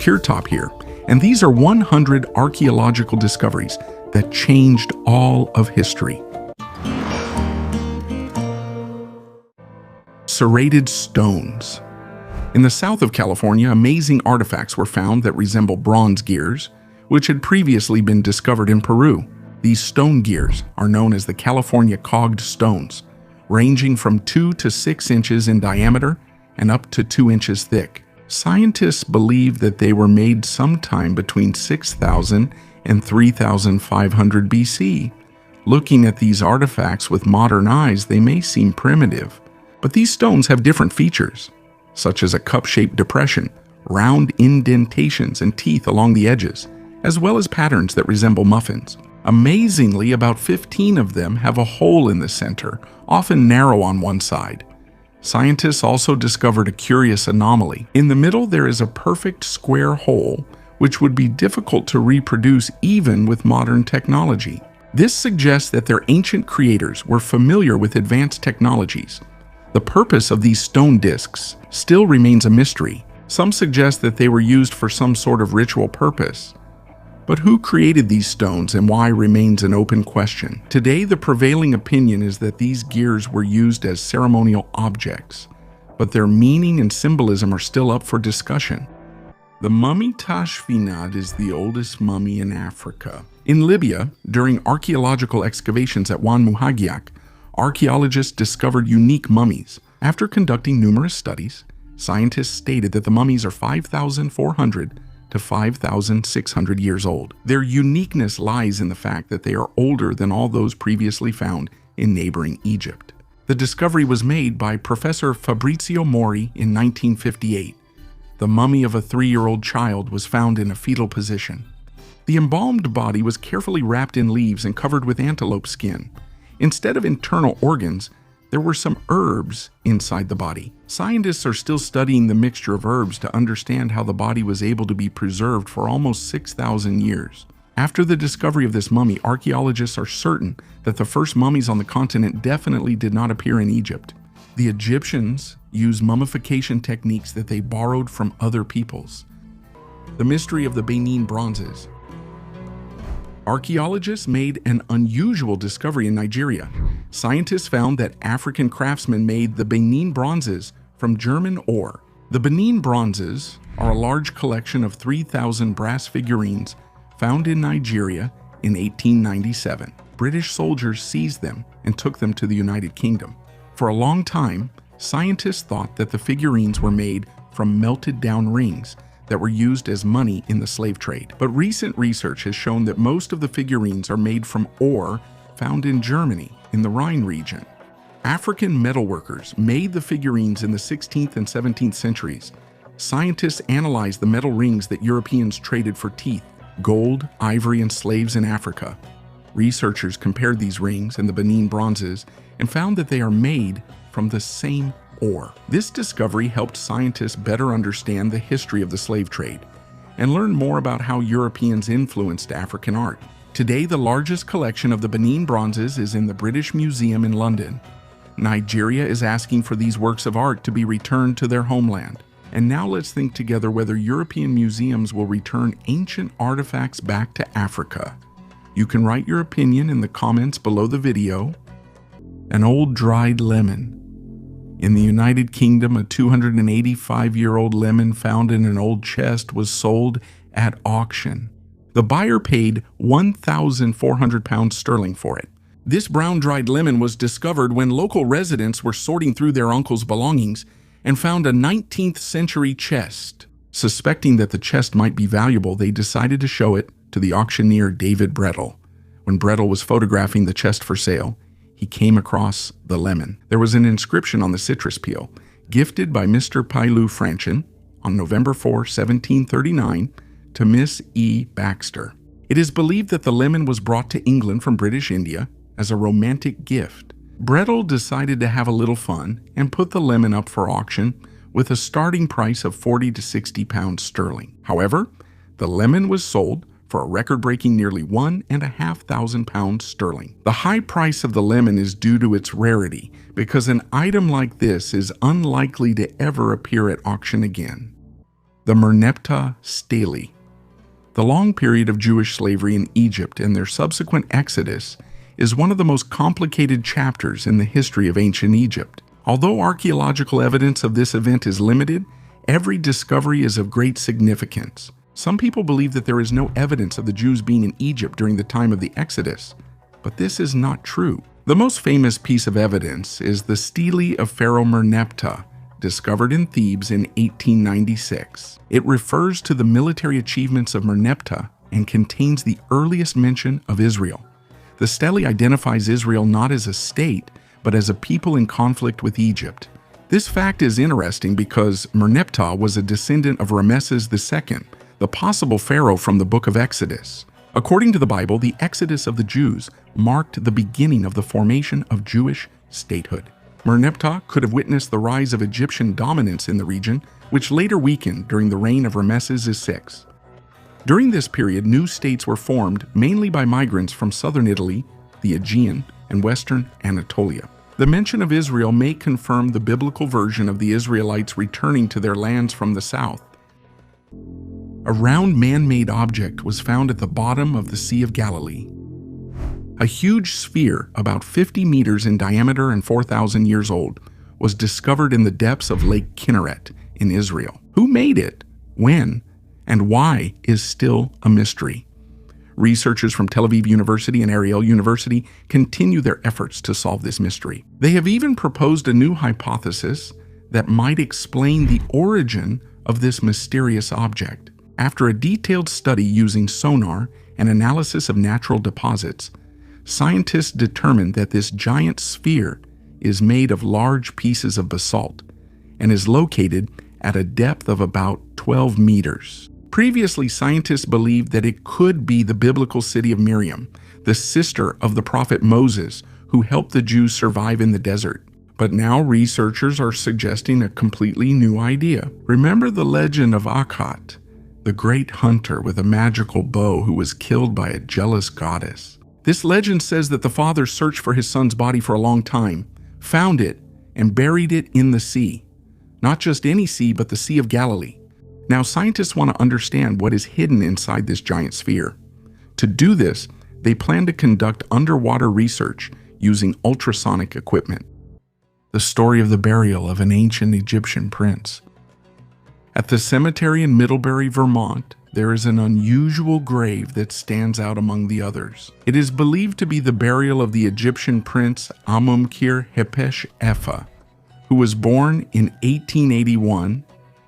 secure top here, and these are 100 archaeological discoveries that changed all of history. Serrated stones. In the south of California, amazing artifacts were found that resemble bronze gears, which had previously been discovered in Peru. These stone gears are known as the California Cogged stones, ranging from 2 to 6 inches in diameter and up to 2 inches thick. Scientists believe that they were made sometime between 6,000 and 3,500 BC. Looking at these artifacts with modern eyes, they may seem primitive, but these stones have different features, such as a cup-shaped depression, round indentations and teeth along the edges, as well as patterns that resemble muffins. Amazingly, about 15 of them have a hole in the center, often narrow on one side. Scientists also discovered a curious anomaly. In the middle, there is a perfect square hole, which would be difficult to reproduce even with modern technology. This suggests that their ancient creators were familiar with advanced technologies. The purpose of these stone discs still remains a mystery. Some suggest that they were used for some sort of ritual purpose. But who created these stones and why remains an open question. Today, the prevailing opinion is that these gears were used as ceremonial objects, but their meaning and symbolism are still up for discussion. The mummy Tashfinad is the oldest mummy in Africa. In Libya, during archaeological excavations at Wan Muhagiak, archaeologists discovered unique mummies. After conducting numerous studies, scientists stated that the mummies are 5,400 to 5,600 years old. Their uniqueness lies in the fact that they are older than all those previously found in neighboring Egypt. The discovery was made by Professor Fabrizio Mori in 1958. The mummy of a 3-year-old child was found in a fetal position. The embalmed body was carefully wrapped in leaves and covered with antelope skin. Instead of internal organs, there were some herbs inside the body. Scientists are still studying the mixture of herbs to understand how the body was able to be preserved for almost 6,000 years. After the discovery of this mummy, archaeologists are certain that the first mummies on the continent definitely did not appear in Egypt. The Egyptians used mummification techniques that they borrowed from other peoples. The mystery of the Benin bronzes. Archaeologists made an unusual discovery in Nigeria. Scientists found that African craftsmen made the Benin bronzes from German ore. The Benin bronzes are a large collection of 3,000 brass figurines found in Nigeria in 1897. British soldiers seized them and took them to the United Kingdom. For a long time, scientists thought that the figurines were made from melted down rings that were used as money in the slave trade. But recent research has shown that most of the figurines are made from ore found in Germany, in the Rhine region. African metalworkers made the figurines in the 16th and 17th centuries. Scientists analyzed the metal rings that Europeans traded for teeth, gold, ivory, and slaves in Africa. Researchers compared these rings and the Benin bronzes and found that they are made from the same ore. This discovery helped scientists better understand the history of the slave trade and learn more about how Europeans influenced African art. Today, the largest collection of the Benin bronzes is in the British Museum in London. Nigeria is asking for these works of art to be returned to their homeland. And now let's think together whether European museums will return ancient artifacts back to Africa. You can write your opinion in the comments below the video. An old dried lemon. In the United Kingdom, a 285-year-old lemon found in an old chest was sold at auction. The buyer paid 1,400 pounds sterling for it. This brown dried lemon was discovered when local residents were sorting through their uncle's belongings and found a 19th century chest. Suspecting that the chest might be valuable, they decided to show it to the auctioneer David Brettel. When Brettel was photographing the chest for sale, he came across the lemon. There was an inscription on the citrus peel, gifted by Mr. Pailu Franchin on November 4, 1739, to Miss E. Baxter. It is believed that the lemon was brought to England from British India as a romantic gift. Brettel decided to have a little fun and put the lemon up for auction with a starting price of 40 to 60 pounds sterling. However, the lemon was sold for a record-breaking nearly 1,500 pounds sterling. The high price of the lemon is due to its rarity, because an item like this is unlikely to ever appear at auction again. The Merneptah Stele. The long period of Jewish slavery in Egypt and their subsequent exodus is one of the most complicated chapters in the history of ancient Egypt. Although archaeological evidence of this event is limited, every discovery is of great significance. Some people believe that there is no evidence of the Jews being in Egypt during the time of the Exodus, but this is not true. The most famous piece of evidence is the Stele of Pharaoh Merneptah, discovered in Thebes in 1896. It refers to the military achievements of Merneptah and contains the earliest mention of Israel. The stele identifies Israel not as a state, but as a people in conflict with Egypt. This fact is interesting because Merneptah was a descendant of Ramesses II, the possible pharaoh from the book of Exodus. According to the Bible, the exodus of the Jews marked the beginning of the formation of Jewish statehood. Merneptah could have witnessed the rise of Egyptian dominance in the region, which later weakened during the reign of Ramesses VI. During this period, new states were formed mainly by migrants from southern Italy, the Aegean, and western Anatolia. The mention of Israel may confirm the biblical version of the Israelites returning to their lands from the south. A round man-made object was found at the bottom of the Sea of Galilee. A huge sphere, about 50 meters in diameter and 4,000 years old, was discovered in the depths of Lake Kinneret in Israel. Who made it, when, and why is still a mystery. Researchers from Tel Aviv University and Ariel University continue their efforts to solve this mystery. They have even proposed a new hypothesis that might explain the origin of this mysterious object. After a detailed study using sonar and analysis of natural deposits, scientists determined that this giant sphere is made of large pieces of basalt and is located at a depth of about 12 meters. Previously, scientists believed that it could be the biblical city of Miriam, the sister of the prophet Moses, who helped the Jews survive in the desert. But now researchers are suggesting a completely new idea. Remember the legend of Cogged, the great hunter with a magical bow who was killed by a jealous goddess. This legend says that the father searched for his son's body for a long time, found it, and buried it in the sea. Not just any sea, but the Sea of Galilee. Now, scientists want to understand what is hidden inside this giant sphere. To do this, they plan to conduct underwater research using ultrasonic equipment. The story of the burial of an ancient Egyptian prince. At the cemetery in Middlebury, Vermont, there is an unusual grave that stands out among the others. It is believed to be the burial of the Egyptian prince Amunekir-Hepesh-Efa, who was born in 1881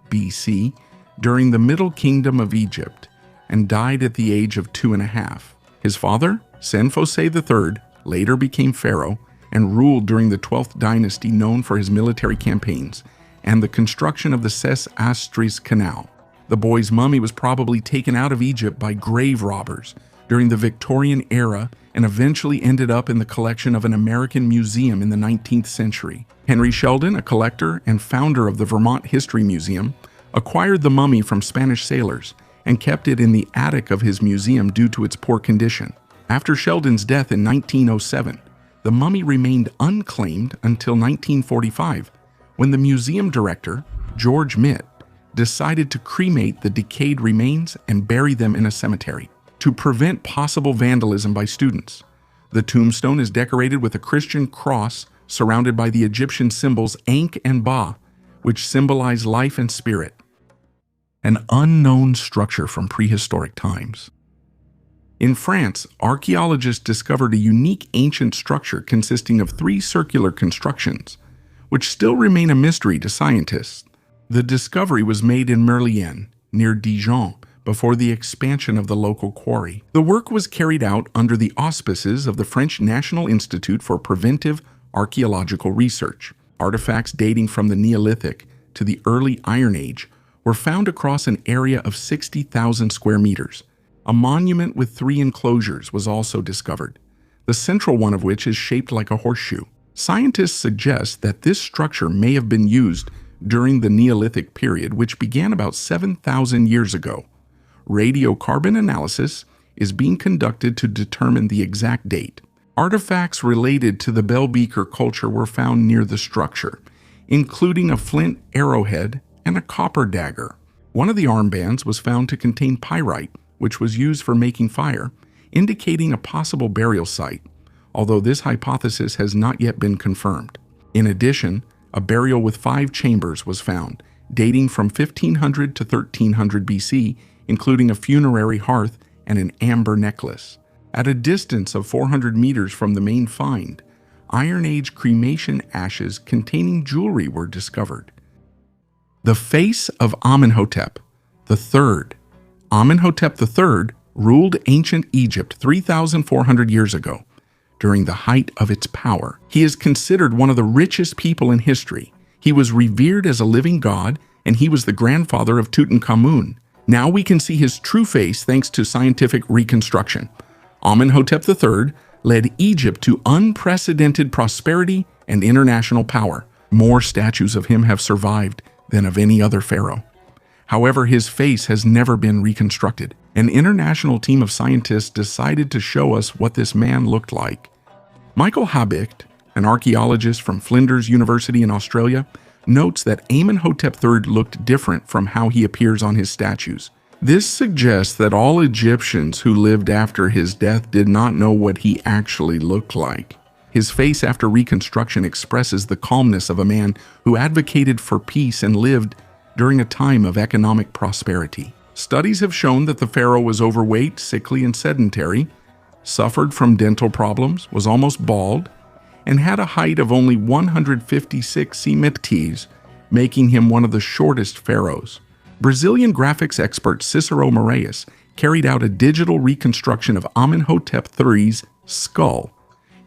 BC during the Middle Kingdom of Egypt and died at the age of 2.5. His father, Senfose III, later became pharaoh and ruled during the 12th dynasty, known for his military campaigns and the construction of the Ses Astris Canal. The boy's mummy was probably taken out of Egypt by grave robbers during the Victorian era and eventually ended up in the collection of an American museum in the 19th century. Henry Sheldon, a collector and founder of the Vermont History Museum, acquired the mummy from Spanish sailors and kept it in the attic of his museum due to its poor condition. After Sheldon's death in 1907, the mummy remained unclaimed until 1945, when the museum director, George Mitt, decided to cremate the decayed remains and bury them in a cemetery to prevent possible vandalism by students. The tombstone is decorated with a Christian cross surrounded by the Egyptian symbols Ankh and Ba, which symbolize life and spirit. An unknown structure from prehistoric times. In France, archaeologists discovered a unique ancient structure consisting of 3 circular constructions, which still remain a mystery to scientists. The discovery was made in Merlienne, near Dijon, before the expansion of the local quarry. The work was carried out under the auspices of the French National Institute for Preventive Archaeological Research. Artifacts dating from the Neolithic to the early Iron Age were found across an area of 60,000 square meters. A monument with 3 enclosures was also discovered, the central one of which is shaped like a horseshoe. Scientists suggest that this structure may have been used during the Neolithic period, which began about 7,000 years ago. Radiocarbon analysis is being conducted to determine the exact date. Artifacts related to the Bell Beaker culture were found near the structure, including a flint arrowhead and a copper dagger. One of the armbands was found to contain pyrite, which was used for making fire, indicating a possible burial site, although this hypothesis has not yet been confirmed. In addition, a burial with 5 chambers was found, dating from 1500 to 1300 BC, including a funerary hearth and an amber necklace. At a distance of 400 meters from the main find, Iron Age cremation ashes containing jewelry were discovered. The face of Amenhotep III. Amenhotep III ruled ancient Egypt 3,400 years ago, during the height of its power. He is considered one of the richest people in history. He was revered as a living god, and he was the grandfather of Tutankhamun. Now we can see his true face thanks to scientific reconstruction. Amenhotep III led Egypt to unprecedented prosperity and international power. More statues of him have survived than of any other pharaoh. However, his face has never been reconstructed. An international team of scientists decided to show us what this man looked like. Michael Habicht, an archaeologist from Flinders University in Australia, notes that Amenhotep III looked different from how he appears on his statues. This suggests that all Egyptians who lived after his death did not know what he actually looked like. His face after reconstruction expresses the calmness of a man who advocated for peace and lived during a time of economic prosperity. Studies have shown that the pharaoh was overweight, sickly, and sedentary, suffered from dental problems, was almost bald, and had a height of only 156 centimeters, making him one of the shortest pharaohs. Brazilian graphics expert Cicero Moraes carried out a digital reconstruction of Amenhotep III's skull,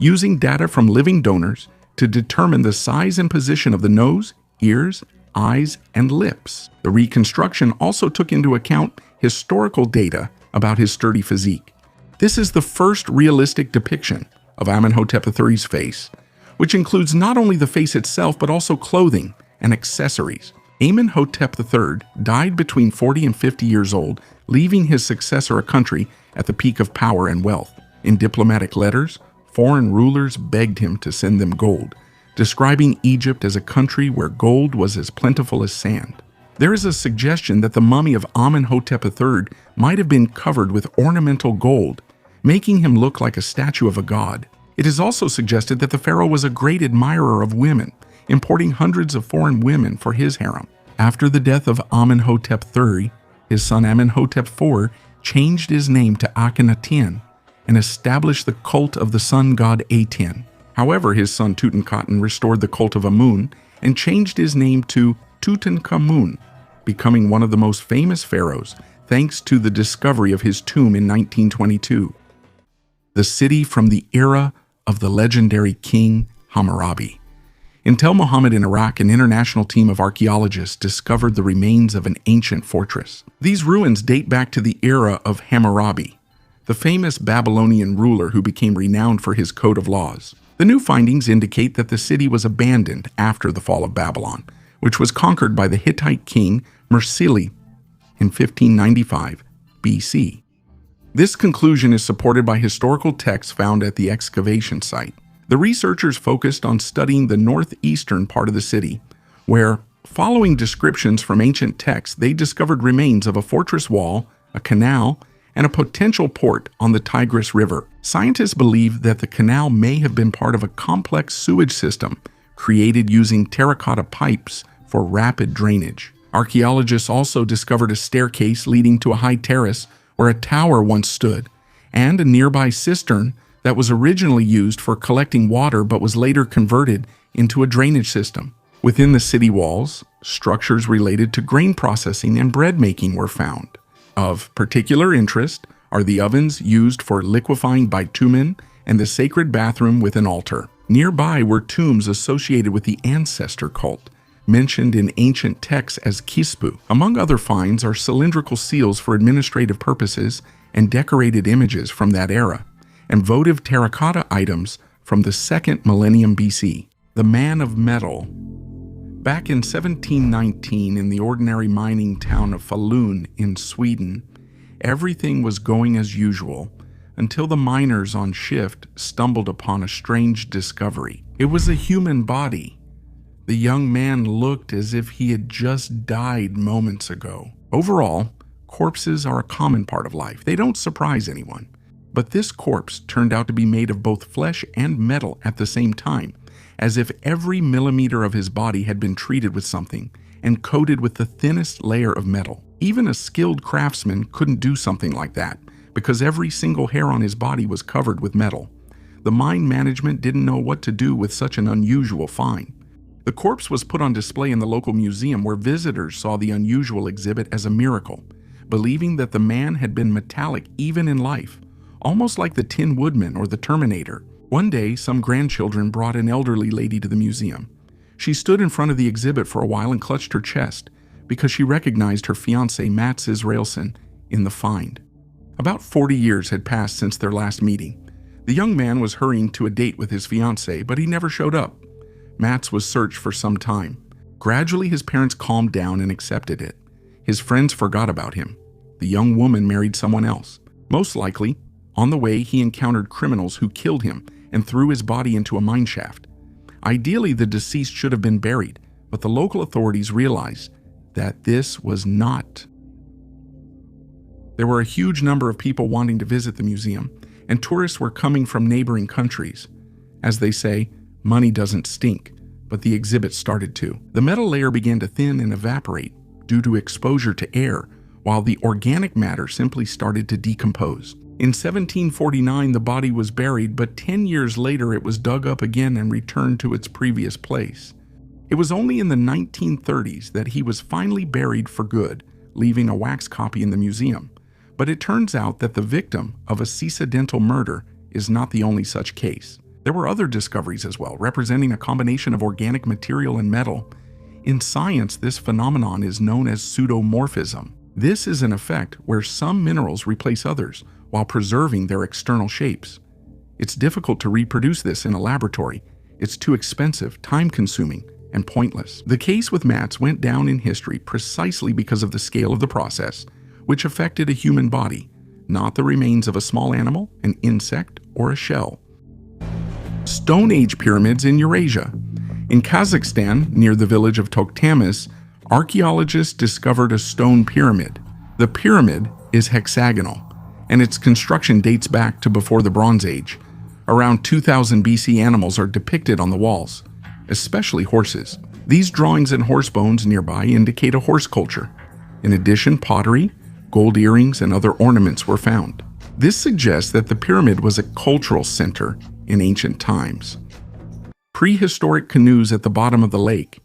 using data from living donors to determine the size and position of the nose, ears, eyes, and lips. The reconstruction also took into account historical data about his sturdy physique. This is the first realistic depiction of Amenhotep III's face, which includes not only the face itself but also clothing and accessories. Amenhotep III died between 40 and 50 years old, leaving his successor a country at the peak of power and wealth. In diplomatic letters, foreign rulers begged him to send them gold, describing Egypt as a country where gold was as plentiful as sand. There is a suggestion that the mummy of Amenhotep III might have been covered with ornamental gold, making him look like a statue of a god. It is also suggested that the pharaoh was a great admirer of women, importing hundreds of foreign women for his harem. After the death of Amenhotep III, his son Amenhotep IV changed his name to Akhenaten and established the cult of the sun god Aten. However, his son Tutankhamun restored the cult of Amun and changed his name to Tutankhamun, becoming one of the most famous pharaohs thanks to the discovery of his tomb in 1922. The city from the era of the legendary King Hammurabi. In Tel Mohammed in Iraq, an international team of archaeologists discovered the remains of an ancient fortress. These ruins date back to the era of Hammurabi, the famous Babylonian ruler who became renowned for his code of laws. The new findings indicate that the city was abandoned after the fall of Babylon, which was conquered by the Hittite king Mursili in 1595 BC. This conclusion is supported by historical texts found at the excavation site. The researchers focused on studying the northeastern part of the city, where, following descriptions from ancient texts, they discovered remains of a fortress wall, a canal, and a potential port on the Tigris River. Scientists believe that the canal may have been part of a complex sewage system created using terracotta pipes for rapid drainage. Archaeologists also discovered a staircase leading to a high terrace where a tower once stood, and a nearby cistern that was originally used for collecting water but was later converted into a drainage system. Within the city walls, structures related to grain processing and bread making were found. Of particular interest are the ovens used for liquefying bitumen and the sacred bathroom with an altar. Nearby were tombs associated with the ancestor cult, mentioned in ancient texts as Kispu. Among other finds are cylindrical seals for administrative purposes and decorated images from that era, and votive terracotta items from the 2nd millennium BC. The man of metal. Back in 1719, in the ordinary mining town of Falun in Sweden, everything was going as usual until the miners on shift stumbled upon a strange discovery. It was a human body. The young man looked as if he had just died moments ago. Overall, corpses are a common part of life. They don't surprise anyone. But this corpse turned out to be made of both flesh and metal at the same time, as if every millimeter of his body had been treated with something and coated with the thinnest layer of metal. Even a skilled craftsman couldn't do something like that, because every single hair on his body was covered with metal. The mine management didn't know what to do with such an unusual find. The corpse was put on display in the local museum, where visitors saw the unusual exhibit as a miracle, believing that the man had been metallic even in life, almost like the Tin Woodman or the Terminator. One day, some grandchildren brought an elderly lady to the museum. She stood in front of the exhibit for a while and clutched her chest because she recognized her fiancé, Mats Israelson, in the find. About 40 years had passed since their last meeting. The young man was hurrying to a date with his fiancée, but he never showed up. Mats was searched for some time. Gradually, his parents calmed down and accepted it. His friends forgot about him. The young woman married someone else. Most likely, on the way, he encountered criminals who killed him and threw his body into a mine shaft. Ideally, the deceased should have been buried, but the local authorities realized that this was not. There were a huge number of people wanting to visit the museum, and tourists were coming from neighboring countries. As they say, money doesn't stink, but the exhibit started to. The metal layer began to thin and evaporate due to exposure to air, while the organic matter simply started to decompose. In 1749, the body was buried, but 10 years later it was dug up again and returned to its previous place. It was only in the 1930s that he was finally buried for good, leaving a wax copy in the museum. But it turns out that the victim of a accidental murder is not the only such case. There were other discoveries as well, representing a combination of organic material and metal. In science, this phenomenon is known as pseudomorphism. This is an effect where some minerals replace others, while preserving their external shapes. It's difficult to reproduce this in a laboratory. It's too expensive, time-consuming, and pointless. The case with Mats went down in history precisely because of the scale of the process, which affected a human body, not the remains of a small animal, an insect, or a shell. Stone Age pyramids in Eurasia. In Kazakhstan, near the village of Toktamis, archaeologists discovered a stone pyramid. The pyramid is hexagonal, and its construction dates back to before the Bronze Age. Around 2000 BC, animals are depicted on the walls, especially horses. These drawings and horse bones nearby indicate a horse culture. In addition, pottery, gold earrings, and other ornaments were found. This suggests that the pyramid was a cultural center in ancient times. Prehistoric canoes at the bottom of the lake.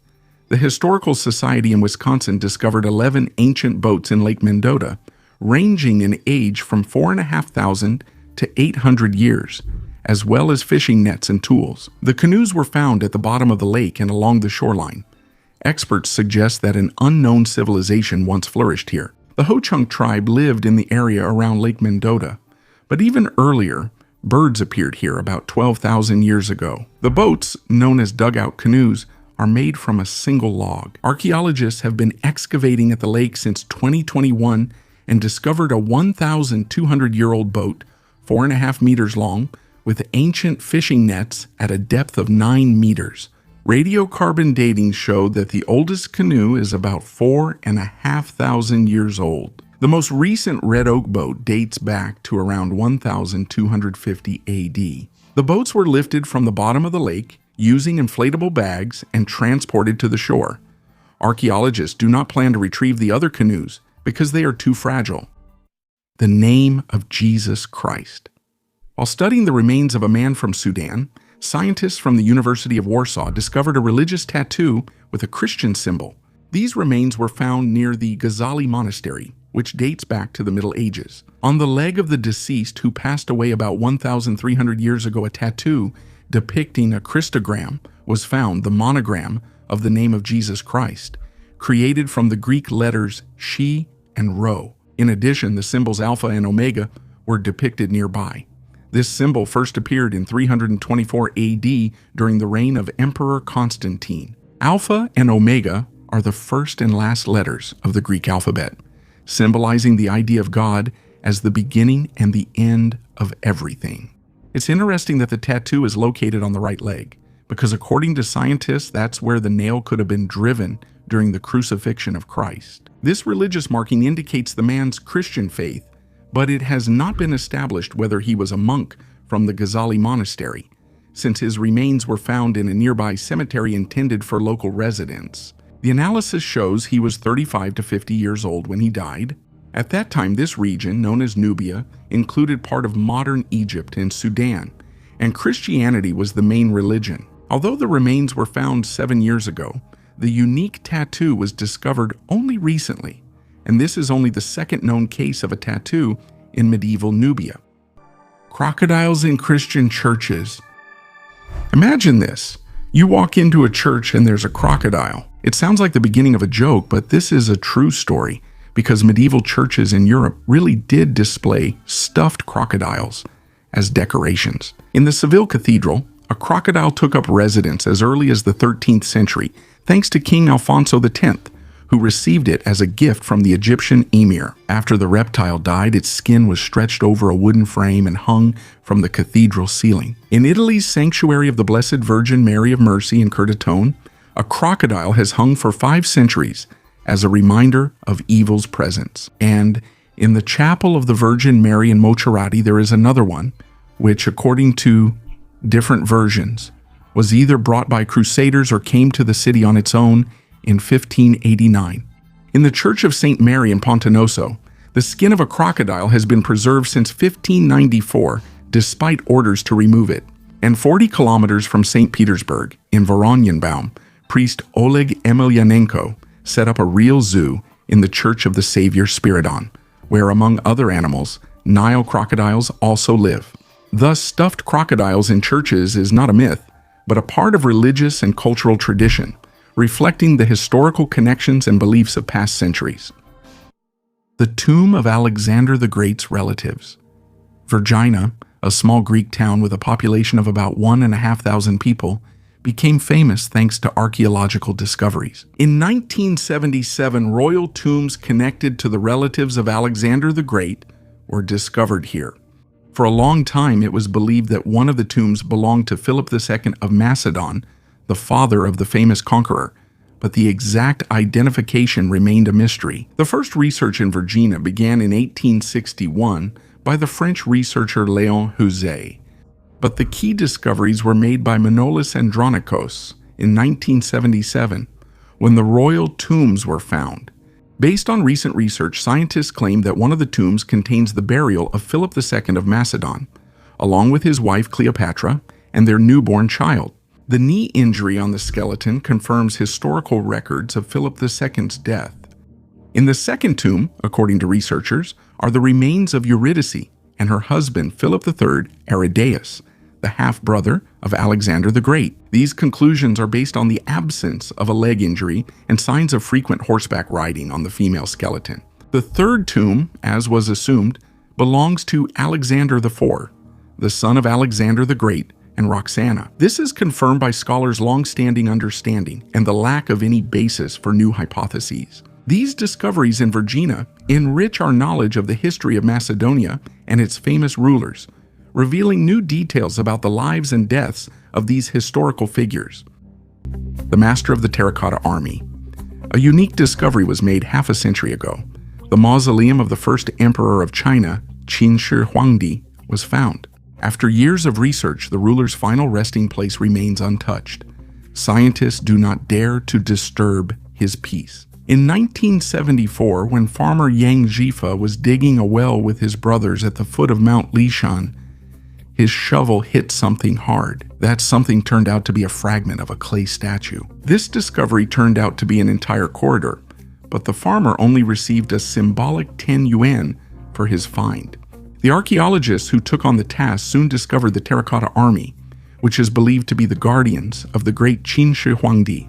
The Historical Society in Wisconsin discovered 11 ancient boats in Lake Mendota, ranging in age from 4,500 to 800 years, as well as fishing nets and tools. The canoes were found at the bottom of the lake and along the shoreline. Experts suggest that an unknown civilization once flourished here. The Ho-Chunk tribe lived in the area around Lake Mendota, but even earlier, birds appeared here about 12,000 years ago. The boats, known as dugout canoes, are made from a single log. Archaeologists have been excavating at the lake since 2021 and discovered a 1,200-year-old boat, 4.5 meters long, with ancient fishing nets at a depth of 9 meters. Radiocarbon dating showed that the oldest canoe is about 4,500 years old. The most recent red oak boat dates back to around 1,250 AD. The boats were lifted from the bottom of the lake using inflatable bags and transported to the shore. Archaeologists do not plan to retrieve the other canoes because they are too fragile. The name of Jesus Christ. While studying the remains of a man from Sudan, scientists from the University of Warsaw discovered a religious tattoo with a Christian symbol. These remains were found near the Ghazali Monastery, which dates back to the Middle Ages. On the leg of the deceased, who passed away about 1,300 years ago, a tattoo depicting a Christogram was found, the monogram of the name of Jesus Christ, created from the Greek letters She and Rho. In addition, the symbols Alpha and Omega were depicted nearby. This symbol first appeared in 324 AD during the reign of Emperor Constantine. Alpha and Omega are the first and last letters of the Greek alphabet, symbolizing the idea of God as the beginning and the end of everything. It's interesting that the tattoo is located on the right leg, because according to scientists, that's where the nail could have been driven during the crucifixion of Christ. This religious marking indicates the man's Christian faith, but it has not been established whether he was a monk from the Ghazali monastery, since his remains were found in a nearby cemetery intended for local residents. The analysis shows he was 35 to 50 years old when he died. At that time, this region, known as Nubia, included part of modern Egypt and Sudan, and Christianity was the main religion. Although the remains were found 7 years ago, the unique tattoo was discovered only recently, and this is only the second known case of a tattoo in medieval Nubia. Crocodiles in Christian churches. Imagine this. You walk into a church and there's a crocodile. It sounds like the beginning of a joke, but this is a true story because medieval churches in Europe really did display stuffed crocodiles as decorations. In the Seville Cathedral, a crocodile took up residence as early as the 13th century, thanks to King Alfonso X, who received it as a gift from the Egyptian emir. After the reptile died, its skin was stretched over a wooden frame and hung from the cathedral ceiling. In Italy's Sanctuary of the Blessed Virgin Mary of Mercy in Curtatone, a crocodile has hung for 5 centuries as a reminder of evil's presence. And in the Chapel of the Virgin Mary in Moncherrate, there is another one, which, according to different versions, was either brought by crusaders or came to the city on its own in 1589. In the Church of St. Mary in Pontenoso, the skin of a crocodile has been preserved since 1594, despite orders to remove it. And 40 kilometers from St. Petersburg, in Voronezh, priest Oleg Emelianenko set up a real zoo in the Church of the Savior Spiridon, where, among other animals, Nile crocodiles also live. Thus, stuffed crocodiles in churches is not a myth, but a part of religious and cultural tradition, reflecting the historical connections and beliefs of past centuries. The tomb of Alexander the Great's relatives. Vergina, a small Greek town with a population of about 1,500 people, became famous thanks to archaeological discoveries. In 1977, royal tombs connected to the relatives of Alexander the Great were discovered here. For a long time, it was believed that one of the tombs belonged to Philip II of Macedon, the father of the famous conqueror, but the exact identification remained a mystery. The first research in Vergina began in 1861 by the French researcher Léon Houzé, but the key discoveries were made by Manolis Andronikos in 1977, when the royal tombs were found. Based on recent research, scientists claim that one of the tombs contains the burial of Philip II of Macedon, along with his wife Cleopatra and their newborn child. The knee injury on the skeleton confirms historical records of Philip II's death. In the second tomb, according to researchers, are the remains of Eurydice and her husband Philip III Aridaeus, the half-brother of Alexander the Great. These conclusions are based on the absence of a leg injury and signs of frequent horseback riding on the female skeleton. The third tomb, as was assumed, belongs to Alexander IV, the son of Alexander the Great and Roxana. This is confirmed by scholars' long-standing understanding and the lack of any basis for new hypotheses. These discoveries in Vergina enrich our knowledge of the history of Macedonia and its famous rulers, revealing new details about the lives and deaths of these historical figures. The Master of the Terracotta Army. A unique discovery was made half a century ago. The mausoleum of the first emperor of China, Qin Shi Huangdi, was found. After years of research, the ruler's final resting place remains untouched. Scientists do not dare to disturb his peace. In 1974, when farmer Yang Jifa was digging a well with his brothers at the foot of Mount Lishan, his shovel hit something hard. That something turned out to be a fragment of a clay statue. This discovery turned out to be an entire corridor, but the farmer only received a symbolic 10 yuan for his find. The archaeologists who took on the task soon discovered the Terracotta Army, which is believed to be the guardians of the great Qin Shi Huangdi.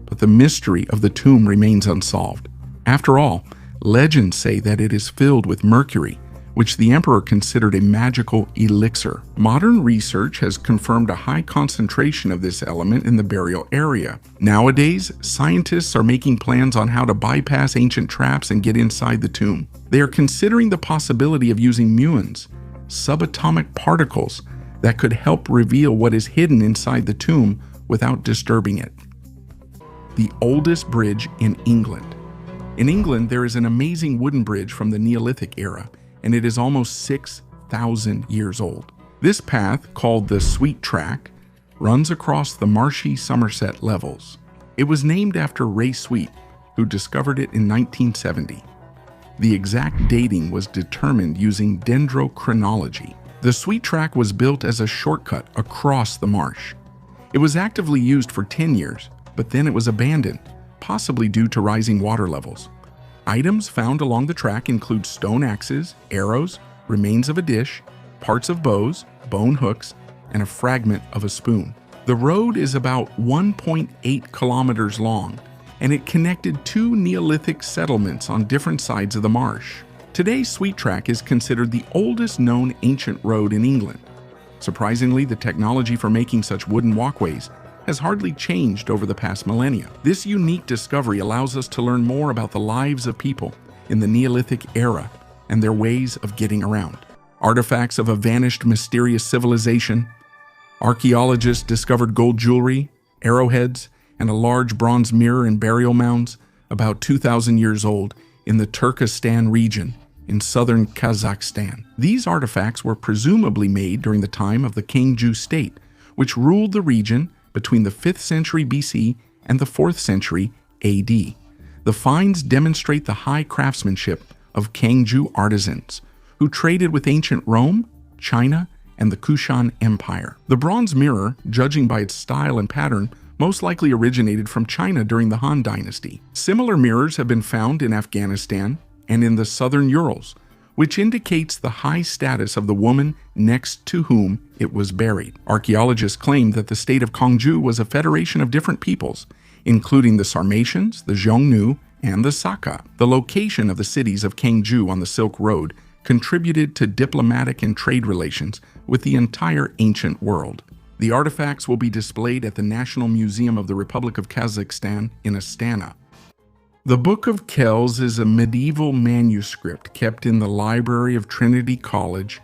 But the mystery of the tomb remains unsolved. After all, legends say that it is filled with mercury, which the emperor considered a magical elixir. Modern research has confirmed a high concentration of this element in the burial area. Nowadays, scientists are making plans on how to bypass ancient traps and get inside the tomb. They are considering the possibility of using muons, subatomic particles, that could help reveal what is hidden inside the tomb without disturbing it. The oldest bridge in England. In England, there is an amazing wooden bridge from the Neolithic era, and it is almost 6,000 years old. This path, called the Sweet Track, runs across the marshy Somerset levels. It was named after Ray Sweet, who discovered it in 1970. The exact dating was determined using dendrochronology. The Sweet Track was built as a shortcut across the marsh. It was actively used for 10 years, but then it was abandoned, possibly due to rising water levels. Items found along the track include stone axes, arrows, remains of a dish, parts of bows, bone hooks, and a fragment of a spoon. The road is about 1.8 kilometers long, and it connected two Neolithic settlements on different sides of the marsh. Today's Sweet Track is considered the oldest known ancient road in England. Surprisingly, the technology for making such wooden walkways has hardly changed over the past millennia. This unique discovery allows us to learn more about the lives of people in the Neolithic era and their ways of getting around. Artifacts of a vanished mysterious civilization. Archaeologists discovered gold jewelry, arrowheads, and a large bronze mirror in burial mounds about 2,000 years old in the Turkestan region in southern Kazakhstan. These artifacts were presumably made during the time of the Cogged state, which ruled the region between the 5th century BC and the 4th century AD. The finds demonstrate the high craftsmanship of Cogged artisans, who traded with ancient Rome, China, and the Kushan Empire. The bronze mirror, judging by its style and pattern, most likely originated from China during the Han Dynasty. Similar mirrors have been found in Afghanistan and in the southern Urals, which indicates the high status of the woman next to whom it was buried. Archaeologists claim that the state of Cogged was a federation of different peoples, including the Sarmatians, the Xiongnu, and the Saka. The location of the cities of Cogged on the Silk Road contributed to diplomatic and trade relations with the entire ancient world. The artifacts will be displayed at the National Museum of the Republic of Kazakhstan in Astana. The Book of Kells is a medieval manuscript kept in the library of Trinity College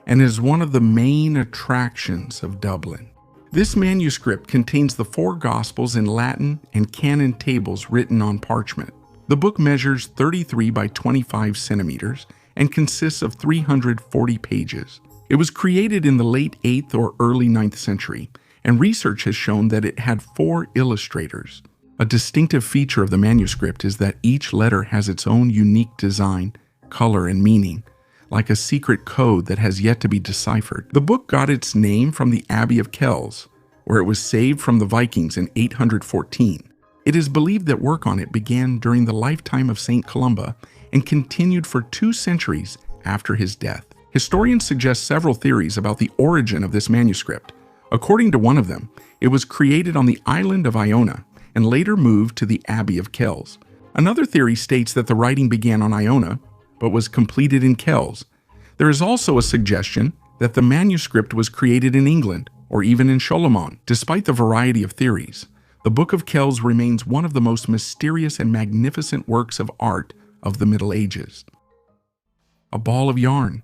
and is one of the main attractions of Dublin. This manuscript contains the 4 Gospels in Latin and canon tables written on parchment. The book measures 33 by 25 centimeters and consists of 340 pages. It was created in the late 8th or early 9th century, and research has shown that it had 4 illustrators. A distinctive feature of the manuscript is that each letter has its own unique design, color, and meaning, like a secret code that has yet to be deciphered. The book got its name from the Abbey of Kells, where it was saved from the Vikings in 814. It is believed that work on it began during the lifetime of St. Columba and continued for 2 centuries after his death. Historians suggest several theories about the origin of this manuscript. According to one of them, it was created on the island of Iona and later moved to the Abbey of Kells. Another theory states that the writing began on Iona, but was completed in Kells. There is also a suggestion that the manuscript was created in England or even in Solomon. Despite the variety of theories, the Book of Kells remains one of the most mysterious and magnificent works of art of the Middle Ages. A ball of yarn.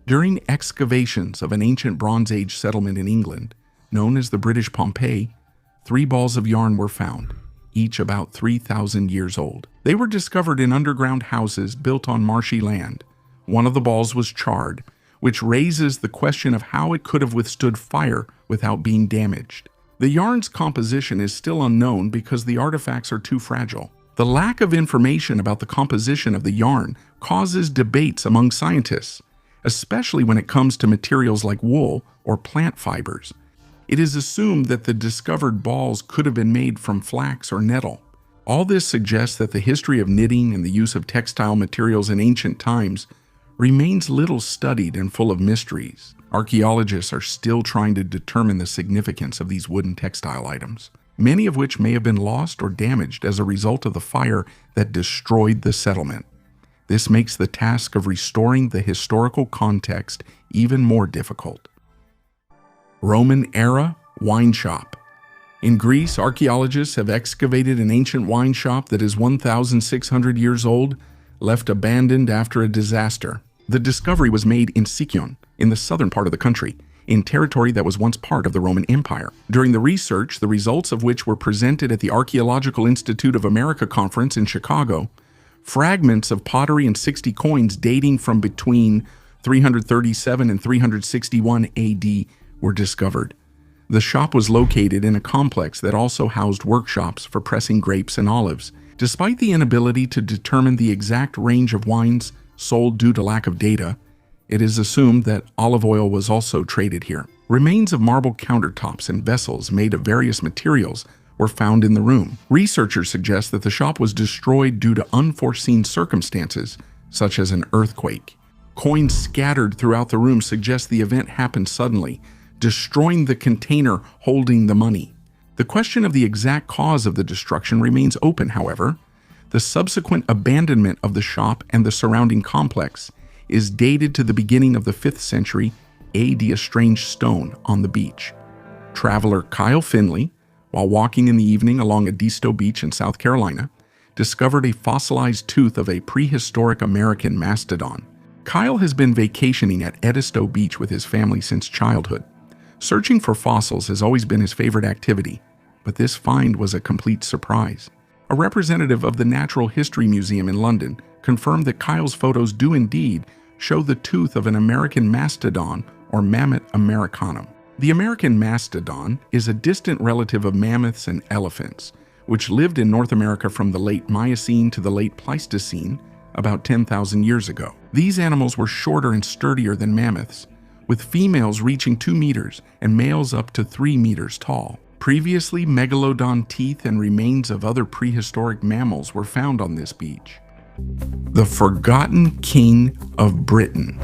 During excavations of an ancient Bronze Age settlement in England, known as the British Pompeii, 3 balls of yarn were found, each about 3,000 years old. They were discovered in underground houses built on marshy land. One of the balls was charred, which raises the question of how it could have withstood fire without being damaged. The yarn's composition is still unknown because the artifacts are too fragile. The lack of information about the composition of the yarn causes debates among scientists, especially when it comes to materials like wool or plant fibers. It is assumed that the discovered balls could have been made from flax or nettle. All this suggests that the history of knitting and the use of textile materials in ancient times remains little studied and full of mysteries. Archaeologists are still trying to determine the significance of these wooden textile items, many of which may have been lost or damaged as a result of the fire that destroyed the settlement. This makes the task of restoring the historical context even more difficult. Roman-era wine shop. In Greece, archaeologists have excavated an ancient wine shop that is 1,600 years old, left abandoned after a disaster. The discovery was made in Sicyon, in the southern part of the country, in territory that was once part of the Roman Empire. During the research, the results of which were presented at the Archaeological Institute of America conference in Chicago, Fragments of pottery and 60 coins dating from between 337 and 361 AD were discovered. The shop was located in a complex that also housed workshops for pressing grapes and olives. Despite the inability to determine the exact range of wines sold due to lack of data, it is assumed that olive oil was also traded here. Remains of marble countertops and vessels made of various materials were found in the room. Researchers suggest that the shop was destroyed due to unforeseen circumstances, such as an earthquake. Coins scattered throughout the room suggest the event happened suddenly, destroying the container holding the money. The question of the exact cause of the destruction remains open, however. The subsequent abandonment of the shop and the surrounding complex is dated to the beginning of the 5th century AD. A strange stone on the beach. Traveler Kyle Finley, while walking in the evening along Edisto Beach in South Carolina, discovered a fossilized tooth of a prehistoric American mastodon. Kyle has been vacationing at Edisto Beach with his family since childhood. Searching for fossils has always been his favorite activity, but this find was a complete surprise. A representative of the Natural History Museum in London confirmed that Kyle's photos do indeed show the tooth of an American mastodon or Mammoth americanum. The American mastodon is a distant relative of mammoths and elephants, which lived in North America from the late Miocene to the late Pleistocene, about 10,000 years ago. These animals were shorter and sturdier than mammoths, with females reaching 2 meters and males up to 3 meters tall. Previously, megalodon teeth and remains of other prehistoric mammals were found on this beach. The Forgotten King of Britain.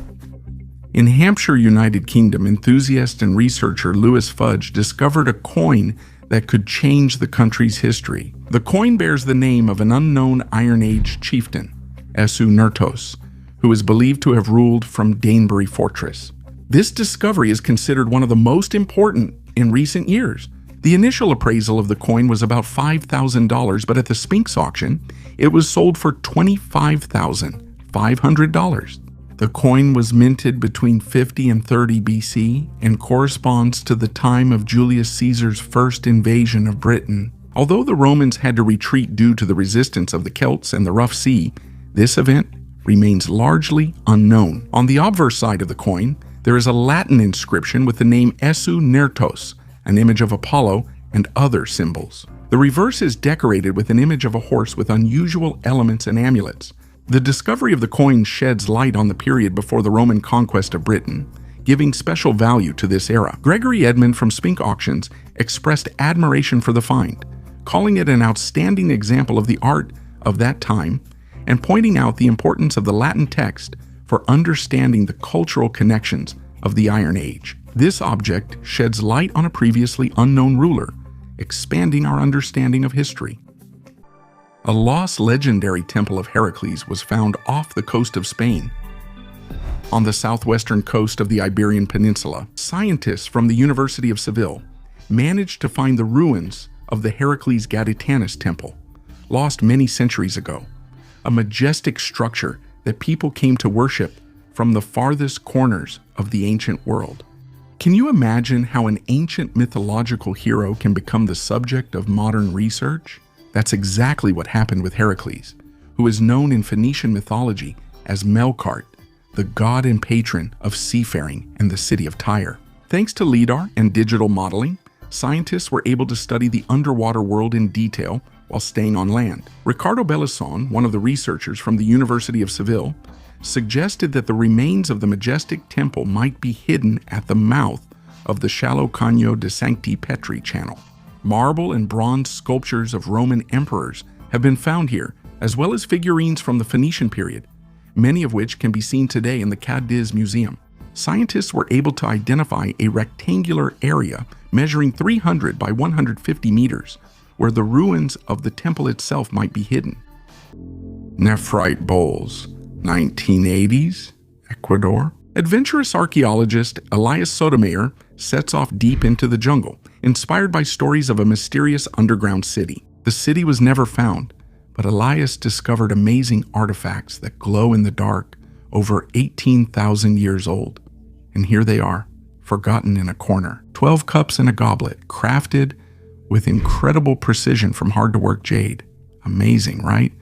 In Hampshire, United Kingdom, enthusiast and researcher Lewis Fudge discovered a coin that could change the country's history. The coin bears the name of an unknown Iron Age chieftain, Esu-Nertos, who is believed to have ruled from Danebury Fortress. This discovery is considered one of the most important in recent years. The initial appraisal of the coin was about $5,000, but at the Sphinx auction, it was sold for $25,500. The coin was minted between 50 and 30 BC and corresponds to the time of Julius Caesar's first invasion of Britain. Although the Romans had to retreat due to the resistance of the Celts and the rough sea, this event remains largely unknown. On the obverse side of the coin, there is a Latin inscription with the name Esu-Nertos, an image of Apollo, and other symbols. The reverse is decorated with an image of a horse with unusual elements and amulets. The discovery of the coin sheds light on the period before the Roman conquest of Britain, giving special value to this era. Gregory Edmond from Sphinx Auctions expressed admiration for the find, calling it an outstanding example of the art of that time and pointing out the importance of the Latin text for understanding the cultural connections of the Iron Age. This object sheds light on a previously unknown ruler, expanding our understanding of history. A lost legendary temple of Heracles was found off the coast of Spain. On the southwestern coast of the Iberian Peninsula, scientists from the University of Seville managed to find the ruins of the Heracles Gaditanus temple, lost many centuries ago, a majestic structure that people came to worship from the farthest corners of the ancient world. Can you imagine how an ancient mythological hero can become the subject of modern research? That's exactly what happened with Heracles, who is known in Phoenician mythology as Melkart, the god and patron of seafaring and the city of Tyre. Thanks to LIDAR and digital modeling, scientists were able to study the underwater world in detail while staying on land. Ricardo Bellisson, one of the researchers from the University of Seville, suggested that the remains of the majestic temple might be hidden at the mouth of the shallow Cagno de Sancti Petri channel. Marble and bronze sculptures of Roman emperors have been found here, as well as figurines from the Phoenician period, many of which can be seen today in the Cadiz Museum. Scientists were able to identify a rectangular area measuring 300 by 150 meters, where the ruins of the temple itself might be hidden. Nephrite bowls, 1980s, Ecuador. Adventurous archaeologist Elias Sotomayor sets off deep into the jungle, inspired by stories of a mysterious underground city. The city was never found, but Elias discovered amazing artifacts that glow in the dark, over 18,000 years old. And here they are, forgotten in a corner. 12 cups and a goblet, crafted with incredible precision from hard-to-work jade. Amazing, right?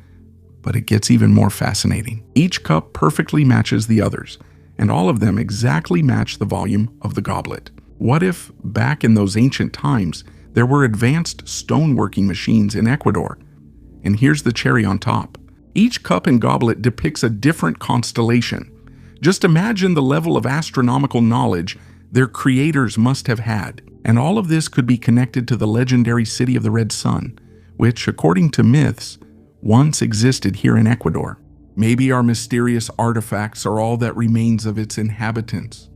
But it gets even more fascinating. Each cup perfectly matches the others, and all of them exactly match the volume of the goblet. What if, back in those ancient times, there were advanced stoneworking machines in Ecuador? And here's the cherry on top. Each cup and goblet depicts a different constellation. Just imagine the level of astronomical knowledge their creators must have had. And all of this could be connected to the legendary city of the Red Sun, which, according to myths, once existed here in Ecuador. Maybe our mysterious artifacts are all that remains of its inhabitants.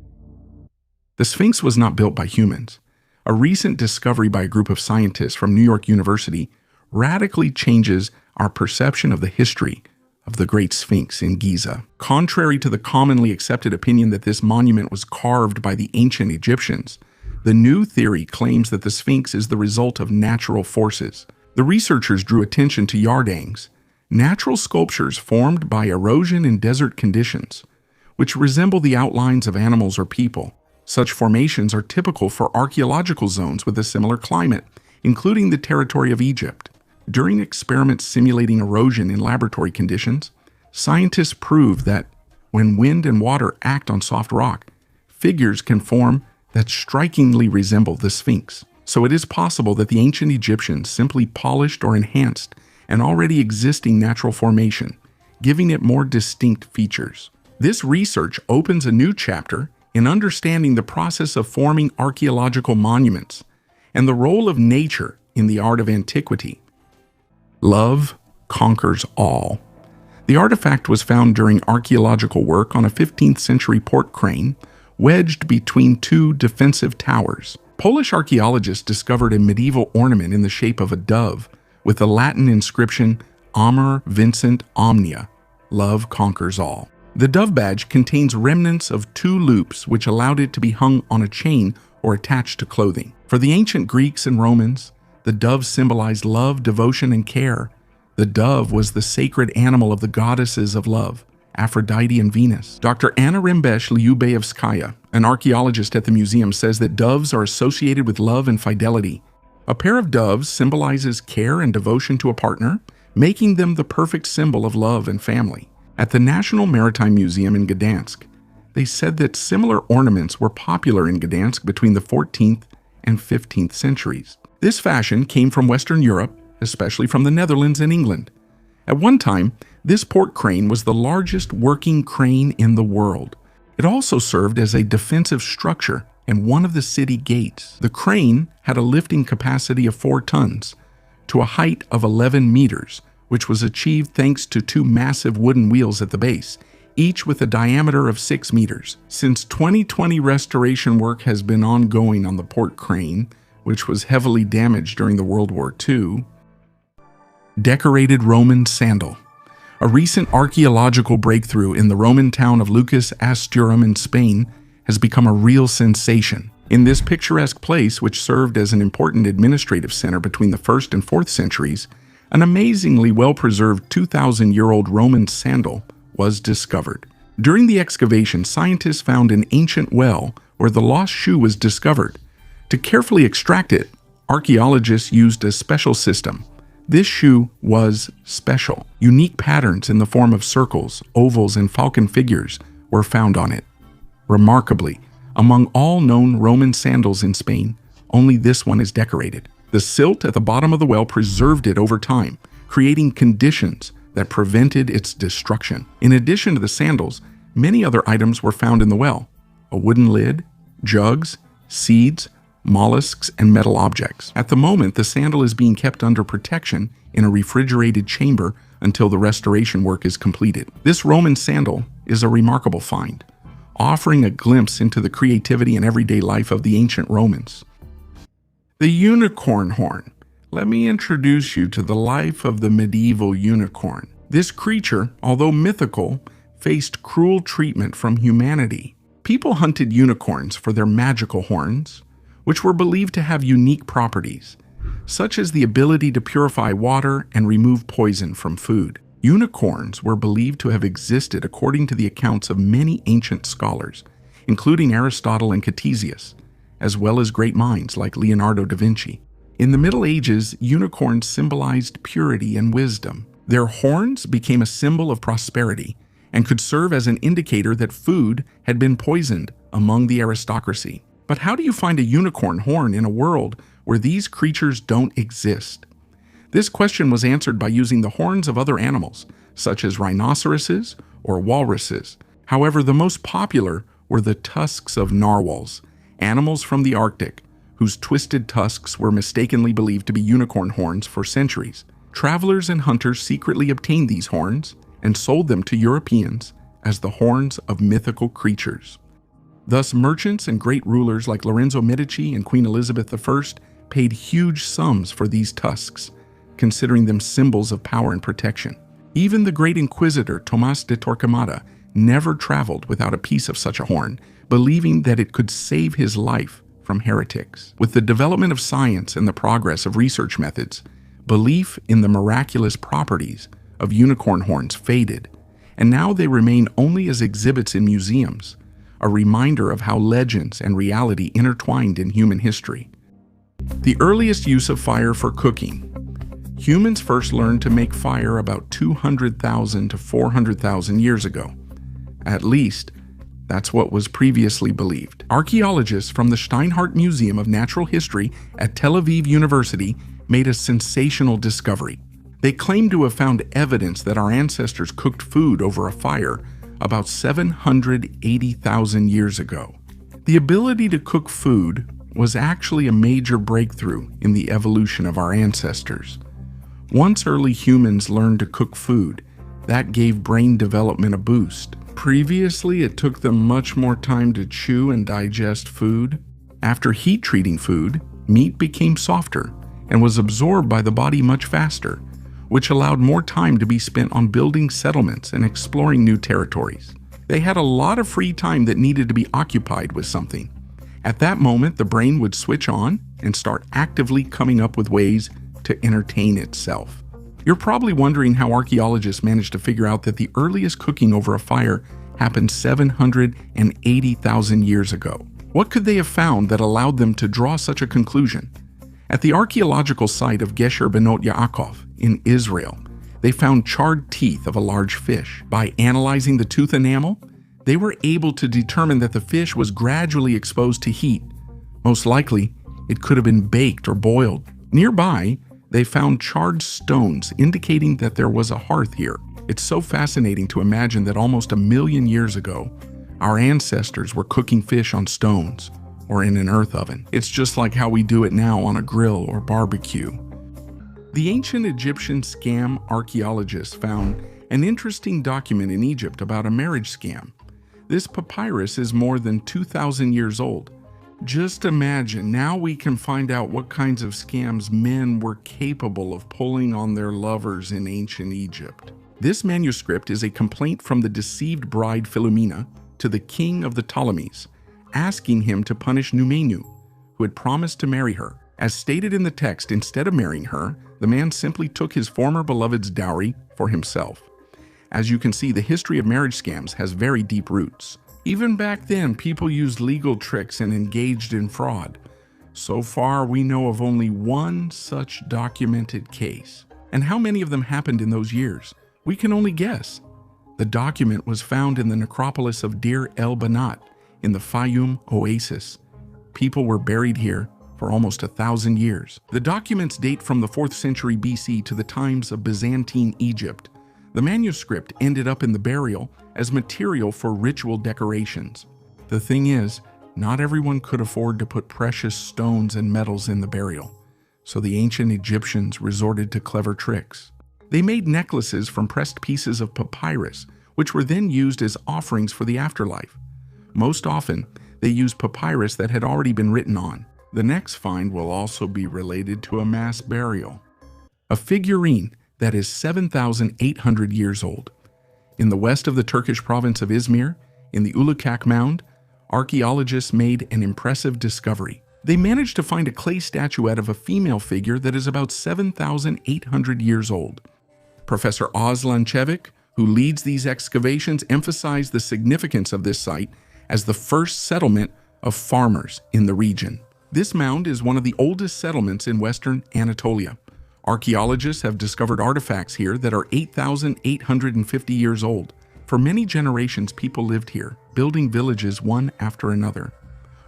The Sphinx was not built by humans. A recent discovery by a group of scientists from New York University radically changes our perception of the history of the Great Sphinx in Giza. Contrary to the commonly accepted opinion that this monument was carved by the ancient Egyptians, the new theory claims that the Sphinx is the result of natural forces. The researchers drew attention to yardangs, natural sculptures formed by erosion in desert conditions, which resemble the outlines of animals or people. Such formations are typical for archaeological zones with a similar climate, including the territory of Egypt. During experiments simulating erosion in laboratory conditions, scientists proved that when wind and water act on soft rock, figures can form that strikingly resemble the Sphinx. So it is possible that the ancient Egyptians simply polished or enhanced an already existing natural formation, giving it more distinct features. This research opens a new chapter in understanding the process of forming archaeological monuments and the role of nature in the art of antiquity. Love conquers all. The artifact was found during archaeological work on a 15th century port crane wedged between two defensive towers. Polish archaeologists discovered a medieval ornament in the shape of a dove with the Latin inscription Amor Vincit Omnia, love conquers all. The dove badge contains remnants of two loops which allowed it to be hung on a chain or attached to clothing. For the ancient Greeks and Romans, the dove symbolized love, devotion, and care. The dove was the sacred animal of the goddesses of love, Aphrodite and Venus. Dr. Anna Rimbesh-Lyubeyevskaya, an archaeologist at the museum, says that doves are associated with love and fidelity. A pair of doves symbolizes care and devotion to a partner, making them the perfect symbol of love and family. At the National Maritime Museum in Gdansk, they said that similar ornaments were popular in Gdansk between the 14th and 15th centuries. This fashion came from Western Europe, especially from the Netherlands and England. At one time, this port crane was the largest working crane in the world. It also served as a defensive structure and one of the city gates. The crane had a lifting capacity of 4 tons to a height of 11 meters, which was achieved thanks to 2 massive wooden wheels at the base, each with a diameter of 6 meters. Since 2020, restoration work has been ongoing on the port crane, which was heavily damaged during the World War II. Decorated Roman sandal. A recent archaeological breakthrough in the Roman town of Lucas Asturum in Spain has become a real sensation. In this picturesque place, which served as an important administrative center between the 1st and 4th centuries, an amazingly well-preserved 2,000-year-old Roman sandal was discovered. During the excavation, scientists found an ancient well where the lost shoe was discovered. To carefully extract it, archaeologists used a special system. This shoe was special. Unique patterns in the form of circles, ovals, and falcon figures were found on it. Remarkably, among all known Roman sandals in Spain, only this one is decorated. The silt at the bottom of the well preserved it over time, creating conditions that prevented its destruction. In addition to the sandals, many other items were found in the well: a wooden lid, jugs, seeds, mollusks, and metal objects. At the moment, the sandal is being kept under protection in a refrigerated chamber until the restoration work is completed. This Roman sandal is a remarkable find, offering a glimpse into the creativity and everyday life of the ancient Romans. The unicorn horn. Let me introduce you to the life of the medieval unicorn. This creature, although mythical, faced cruel treatment from humanity. People hunted unicorns for their magical horns, which were believed to have unique properties, such as the ability to purify water and remove poison from food. Unicorns were believed to have existed according to the accounts of many ancient scholars, including Aristotle and Ctesias, as well as great minds like Leonardo da Vinci. In the Middle Ages, unicorns symbolized purity and wisdom. Their horns became a symbol of prosperity and could serve as an indicator that food had been poisoned among the aristocracy. But how do you find a unicorn horn in a world where these creatures don't exist? This question was answered by using the horns of other animals, such as rhinoceroses or walruses. However, the most popular were the tusks of narwhals, animals from the Arctic, whose twisted tusks were mistakenly believed to be unicorn horns for centuries. Travelers and hunters secretly obtained these horns and sold them to Europeans as the horns of mythical creatures. Thus, merchants and great rulers like Lorenzo Medici and Queen Elizabeth I paid huge sums for these tusks, considering them symbols of power and protection. Even the great inquisitor Tomás de Torquemada never traveled without a piece of such a horn, believing that it could save his life from heretics. With the development of science and the progress of research methods, belief in the miraculous properties of unicorn horns faded, and now they remain only as exhibits in museums, a reminder of how legends and reality intertwined in human history. The earliest use of fire for cooking. Humans first learned to make fire about 200,000 to 400,000 years ago. At least, that's what was previously believed. Archaeologists from the Steinhardt Museum of Natural History at Tel Aviv University made a sensational discovery. They claim to have found evidence that our ancestors cooked food over a fire about 780,000 years ago. The ability to cook food was actually a major breakthrough in the evolution of our ancestors. Once early humans learned to cook food, that gave brain development a boost. Previously, it took them much more time to chew and digest food. After heat treating food, meat became softer and was absorbed by the body much faster, which allowed more time to be spent on building settlements and exploring new territories. They had a lot of free time that needed to be occupied with something. At that moment, the brain would switch on and start actively coming up with ways to entertain itself. You're probably wondering how archaeologists managed to figure out that the earliest cooking over a fire happened 780,000 years ago. What could they have found that allowed them to draw such a conclusion? At the archaeological site of Gesher Benot Yaakov in Israel, they found charred teeth of a large fish. By analyzing the tooth enamel, they were able to determine that the fish was gradually exposed to heat. Most likely, it could have been baked or boiled. Nearby, they found charred stones indicating that there was a hearth here. It's so fascinating to imagine that almost 1 million years ago, our ancestors were cooking fish on stones or in an earth oven. It's just like how we do it now on a grill or barbecue. The ancient Egyptian scam archaeologists found an interesting document in Egypt about a marriage scam. This papyrus is more than 2,000 years old. Just imagine, now we can find out what kinds of scams men were capable of pulling on their lovers in ancient Egypt. This manuscript is a complaint from the deceived bride Philomena to the king of the Ptolemies, asking him to punish Numenu, who had promised to marry her. As stated in the text, instead of marrying her, the man simply took his former beloved's dowry for himself. As you can see, the history of marriage scams has very deep roots. Even back then, people used legal tricks and engaged in fraud. So far, we know of only one such documented case. And how many of them happened in those years? We can only guess. The document was found in the necropolis of Deir el Banat in the Fayum Oasis. People were buried here for almost 1,000 years. The documents date from the 4th century BC to the times of Byzantine Egypt. The manuscript ended up in the burial as material for ritual decorations. The thing is, not everyone could afford to put precious stones and metals in the burial, so the ancient Egyptians resorted to clever tricks. They made necklaces from pressed pieces of papyrus, which were then used as offerings for the afterlife. Most often, they used papyrus that had already been written on. The next find will also be related to a mass burial. A figurine that is 7,800 years old. In the west of the Turkish province of Izmir, in the Ulukak Mound, archaeologists made an impressive discovery. They managed to find a clay statuette of a female figure that is about 7,800 years old. Professor Ozlan Chevik, who leads these excavations, emphasized the significance of this site as the first settlement of farmers in the region. This mound is one of the oldest settlements in western Anatolia. Archaeologists have discovered artifacts here that are 8,850 years old. For many generations, people lived here, building villages one after another.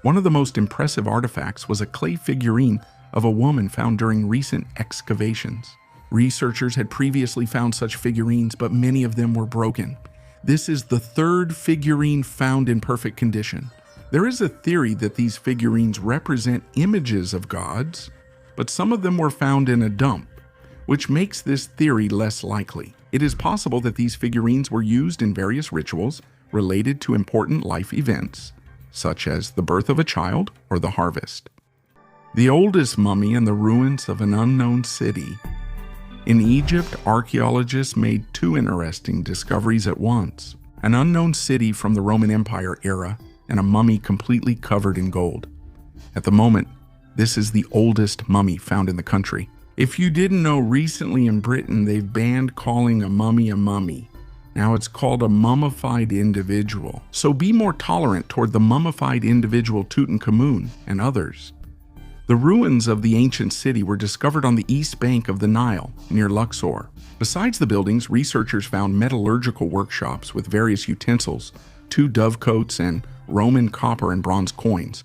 One of the most impressive artifacts was a clay figurine of a woman found during recent excavations. Researchers had previously found such figurines, but many of them were broken. This is the third figurine found in perfect condition. There is a theory that these figurines represent images of gods, but some of them were found in a dump, which makes this theory less likely. It is possible that these figurines were used in various rituals related to important life events, such as the birth of a child or the harvest. The oldest mummy in the ruins of an unknown city. In Egypt, archaeologists made two interesting discoveries at once: an unknown city from the Roman Empire era and a mummy completely covered in gold. At the moment, this is the oldest mummy found in the country. If you didn't know, recently in Britain, they've banned calling a mummy. Now it's called a mummified individual. So be more tolerant toward the mummified individual Tutankhamun and others. The ruins of the ancient city were discovered on the east bank of the Nile, near Luxor. Besides the buildings, researchers found metallurgical workshops with various utensils, 2 dovecotes, and Roman copper and bronze coins.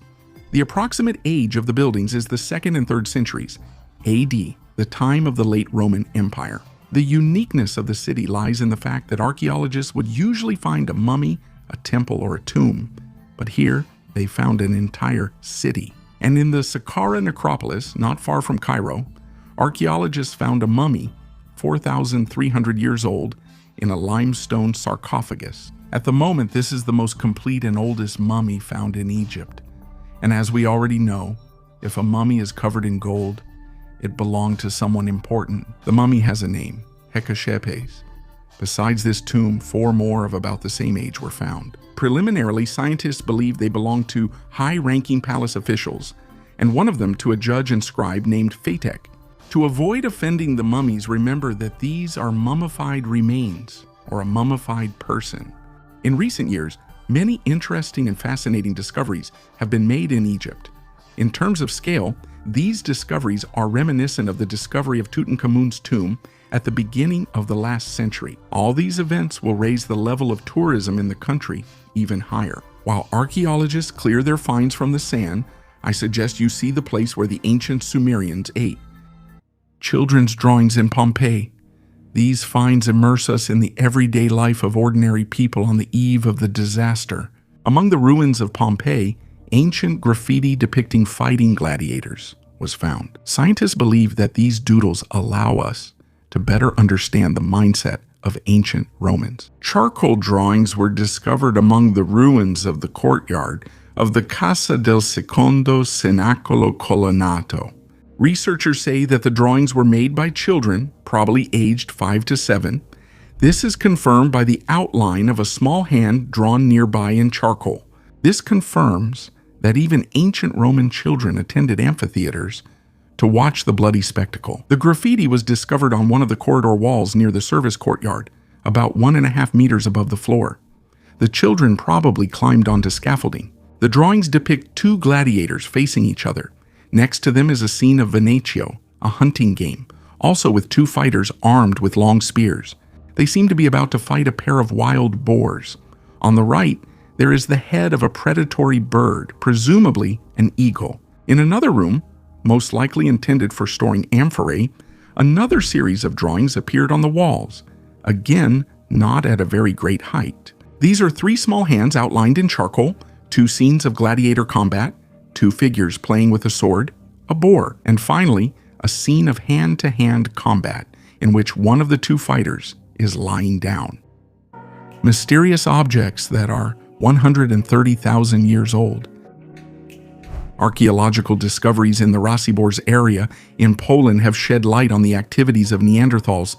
The approximate age of the buildings is the 2nd and 3rd centuries AD, the time of the late Roman Empire. The uniqueness of the city lies in the fact that archaeologists would usually find a mummy, a temple, or a tomb, but here they found an entire city. And in the Saqqara necropolis, not far from Cairo, archaeologists found a mummy, 4,300 years old, in a limestone sarcophagus. At the moment, this is the most complete and oldest mummy found in Egypt. And as we already know, if a mummy is covered in gold, it belonged to someone important. The mummy has a name, Hekashepes. Besides this tomb, 4 more of about the same age were found. Preliminarily, scientists believe they belong to high-ranking palace officials, and one of them to a judge and scribe named Phaetek. To avoid offending the mummies, remember that these are mummified remains, or a mummified person. In recent years, many interesting and fascinating discoveries have been made in Egypt. In terms of scale, these discoveries are reminiscent of the discovery of Tutankhamun's tomb at the beginning of the last century. All these events will raise the level of tourism in the country even higher. While archaeologists clear their finds from the sand, I suggest you see the place where the ancient Sumerians ate. Children's drawings in Pompeii. These finds immerse us in the everyday life of ordinary people on the eve of the disaster. Among the ruins of Pompeii, ancient graffiti depicting fighting gladiators was found. Scientists believe that these doodles allow us to better understand the mindset of ancient Romans. Charcoal drawings were discovered among the ruins of the courtyard of the Casa del Secondo Cenacolo Colonato. Researchers say that the drawings were made by children, probably aged 5 to 7. This is confirmed by the outline of a small hand drawn nearby in charcoal. This confirms that even ancient Roman children attended amphitheaters to watch the bloody spectacle. The graffiti was discovered on one of the corridor walls near the service courtyard, about 1.5 meters above the floor. The children probably climbed onto scaffolding. The drawings depict 2 gladiators facing each other. Next to them is a scene of Venatio, a hunting game, also with 2 fighters armed with long spears. They seem to be about to fight a pair of wild boars. On the right, there is the head of a predatory bird, presumably an eagle. In another room, most likely intended for storing amphorae, another series of drawings appeared on the walls, again not at a very great height. These are 3 small hands outlined in charcoal, 2 scenes of gladiator combat, 2 figures playing with a sword, a boar, and finally, a scene of hand-to-hand combat in which one of the 2 fighters is lying down. Mysterious objects that are 130,000 years old. Archaeological discoveries in the Raciborz area in Poland have shed light on the activities of Neanderthals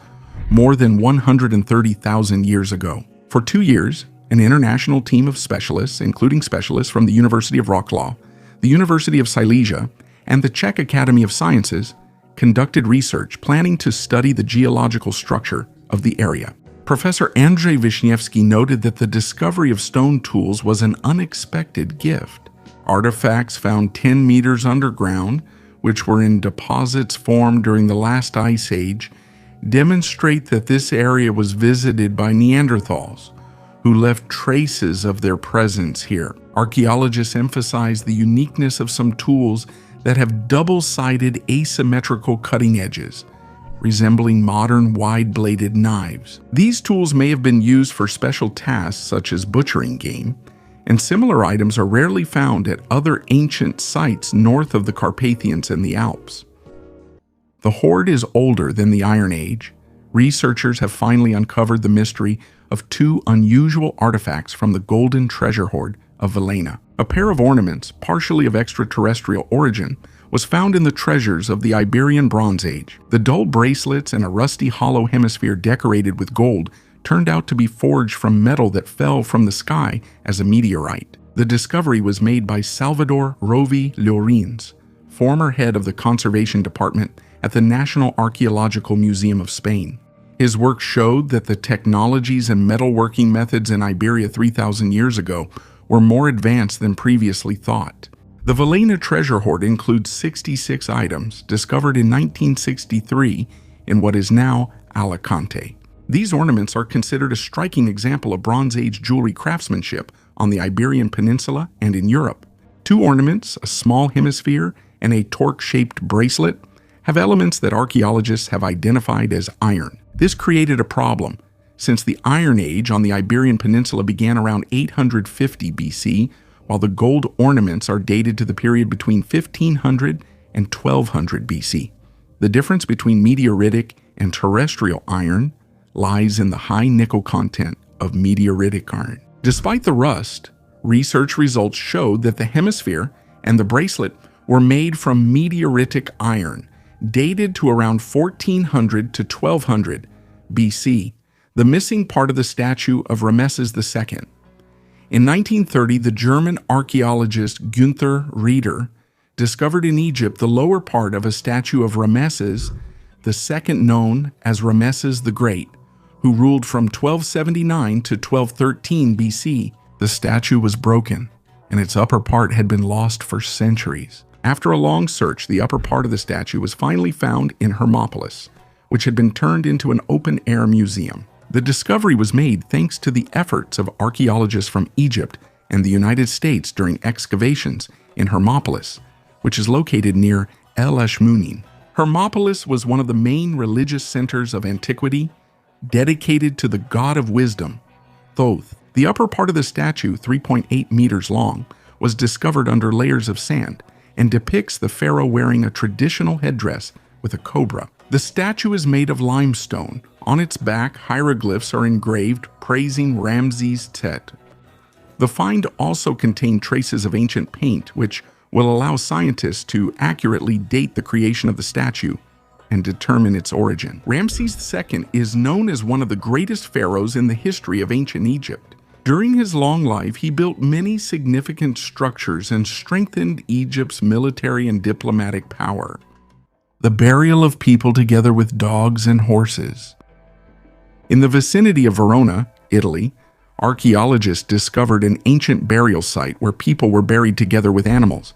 more than 130,000 years ago. For 2 years, an international team of specialists, including specialists from the University of Wrocław, the University of Silesia, and the Czech Academy of Sciences, conducted research planning to study the geological structure of the area. Professor Andrzej Wiśniewski noted that the discovery of stone tools was an unexpected gift. Artifacts found 10 meters underground which were in deposits formed during the last ice age, demonstrate that this area was visited by Neanderthals, who left traces of their presence here. Archaeologists emphasize the uniqueness of some tools that have double-sided asymmetrical cutting edges, resembling modern wide-bladed knives. These tools may have been used for special tasks such as butchering game, and similar items are rarely found at other ancient sites north of the Carpathians and the Alps. The hoard is older than the Iron Age. Researchers have finally uncovered the mystery of two unusual artifacts from the golden treasure hoard of Valena. A pair of ornaments, partially of extraterrestrial origin, was found in the treasures of the Iberian Bronze Age. The dull bracelets and a rusty hollow hemisphere decorated with gold turned out to be forged from metal that fell from the sky as a meteorite. The discovery was made by Salvador Rovi Llorens, former head of the conservation department at the National Archaeological Museum of Spain. His work showed that the technologies and metalworking methods in Iberia 3,000 years ago were more advanced than previously thought. The Valena treasure hoard includes 66 items discovered in 1963 in what is now Alicante. These ornaments are considered a striking example of Bronze Age jewelry craftsmanship on the Iberian Peninsula and in Europe. Two ornaments, a small hemisphere and a torque-shaped bracelet, have elements that archaeologists have identified as iron. This created a problem, since the Iron Age on the Iberian Peninsula began around 850 BC, while the gold ornaments are dated to the period between 1500 and 1200 BC. The difference between meteoritic and terrestrial iron lies in the high nickel content of meteoritic iron. Despite the rust, research results showed that the hemisphere and the bracelet were made from meteoritic iron, dated to around 1400 to 1200 BC, the missing part of the statue of Rameses II. In 1930, the German archaeologist Günther Rieder discovered in Egypt the lower part of a statue of Rameses II, known as Rameses the Great, who ruled from 1279 to 1213 BC. The statue was broken, and its upper part had been lost for centuries. After a long search, the upper part of the statue was finally found in Hermopolis, which had been turned into an open-air museum. The discovery was made thanks to the efforts of archaeologists from Egypt and the United States during excavations in Hermopolis, which is located near El Ashmounin. Hermopolis was one of the main religious centers of antiquity, dedicated to the god of wisdom, Thoth. The upper part of the statue, 3.8 meters long, was discovered under layers of sand and depicts the pharaoh wearing a traditional headdress with a cobra. The statue is made of limestone. On its back, hieroglyphs are engraved praising Ramses Tet. The find also contained traces of ancient paint, which will allow scientists to accurately date the creation of the statue and determine its origin. Ramses II is known as one of the greatest pharaohs in the history of ancient Egypt. During his long life, he built many significant structures and strengthened Egypt's military and diplomatic power. The burial of people together with dogs and horses. In the vicinity of Verona, Italy, archaeologists discovered an ancient burial site where people were buried together with animals,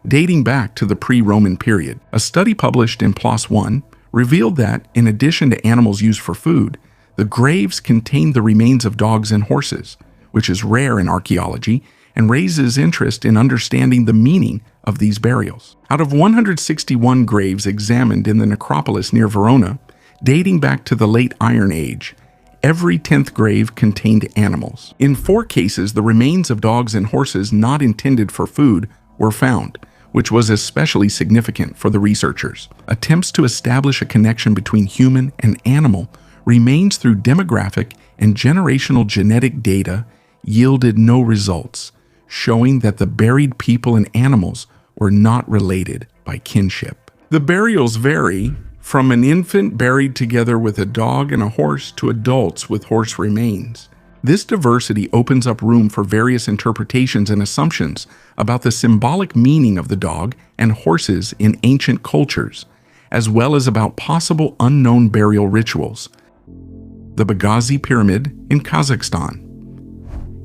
dating back to the pre-Roman period. A study published in PLOS One revealed that, in addition to animals used for food, the graves contained the remains of dogs and horses, which is rare in archaeology and raises interest in understanding the meaning of these burials. Out of 161 graves examined in the necropolis near Verona, dating back to the late Iron Age, every 10th grave contained animals. In 4 cases, the remains of dogs and horses not intended for food were found, which was especially significant for the researchers. Attempts to establish a connection between human and animal remains through demographic and generational genetic data yielded no results, showing that the buried people and animals were not related by kinship. The burials vary from an infant buried together with a dog and a horse to adults with horse remains. This diversity opens up room for various interpretations and assumptions about the symbolic meaning of the dog and horses in ancient cultures, as well as about possible unknown burial rituals. The Bagazi Pyramid in Kazakhstan.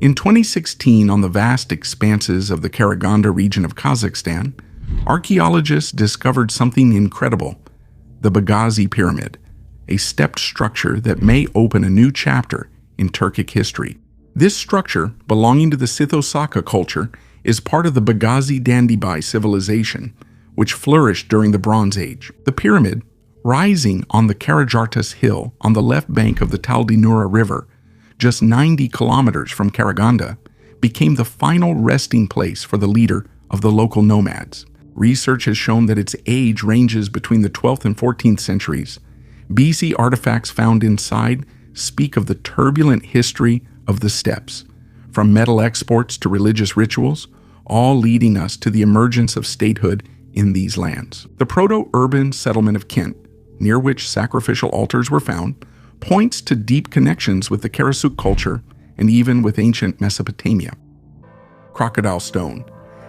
In 2016, on the vast expanses of the Karaganda region of Kazakhstan, archaeologists discovered something incredible: the Bagazi Pyramid, a stepped structure that may open a new chapter in Turkic history. This structure, belonging to the Sithosaka culture, is part of the Bagazi Dandibai civilization, which flourished during the Bronze Age. The pyramid, rising on the Karajartas Hill on the left bank of the Taldinura River, just 90 kilometers from Karaganda, became the final resting place for the leader of the local nomads. Research has shown that its age ranges between the 12th and 14th centuries. BC artifacts found inside speak of the turbulent history of the steppes, from metal exports to religious rituals, all leading us to the emergence of statehood in these lands. The proto-urban settlement of Kent, near which sacrificial altars were found, points to deep connections with the Karasuk culture and even with ancient Mesopotamia. Crocodile Stone.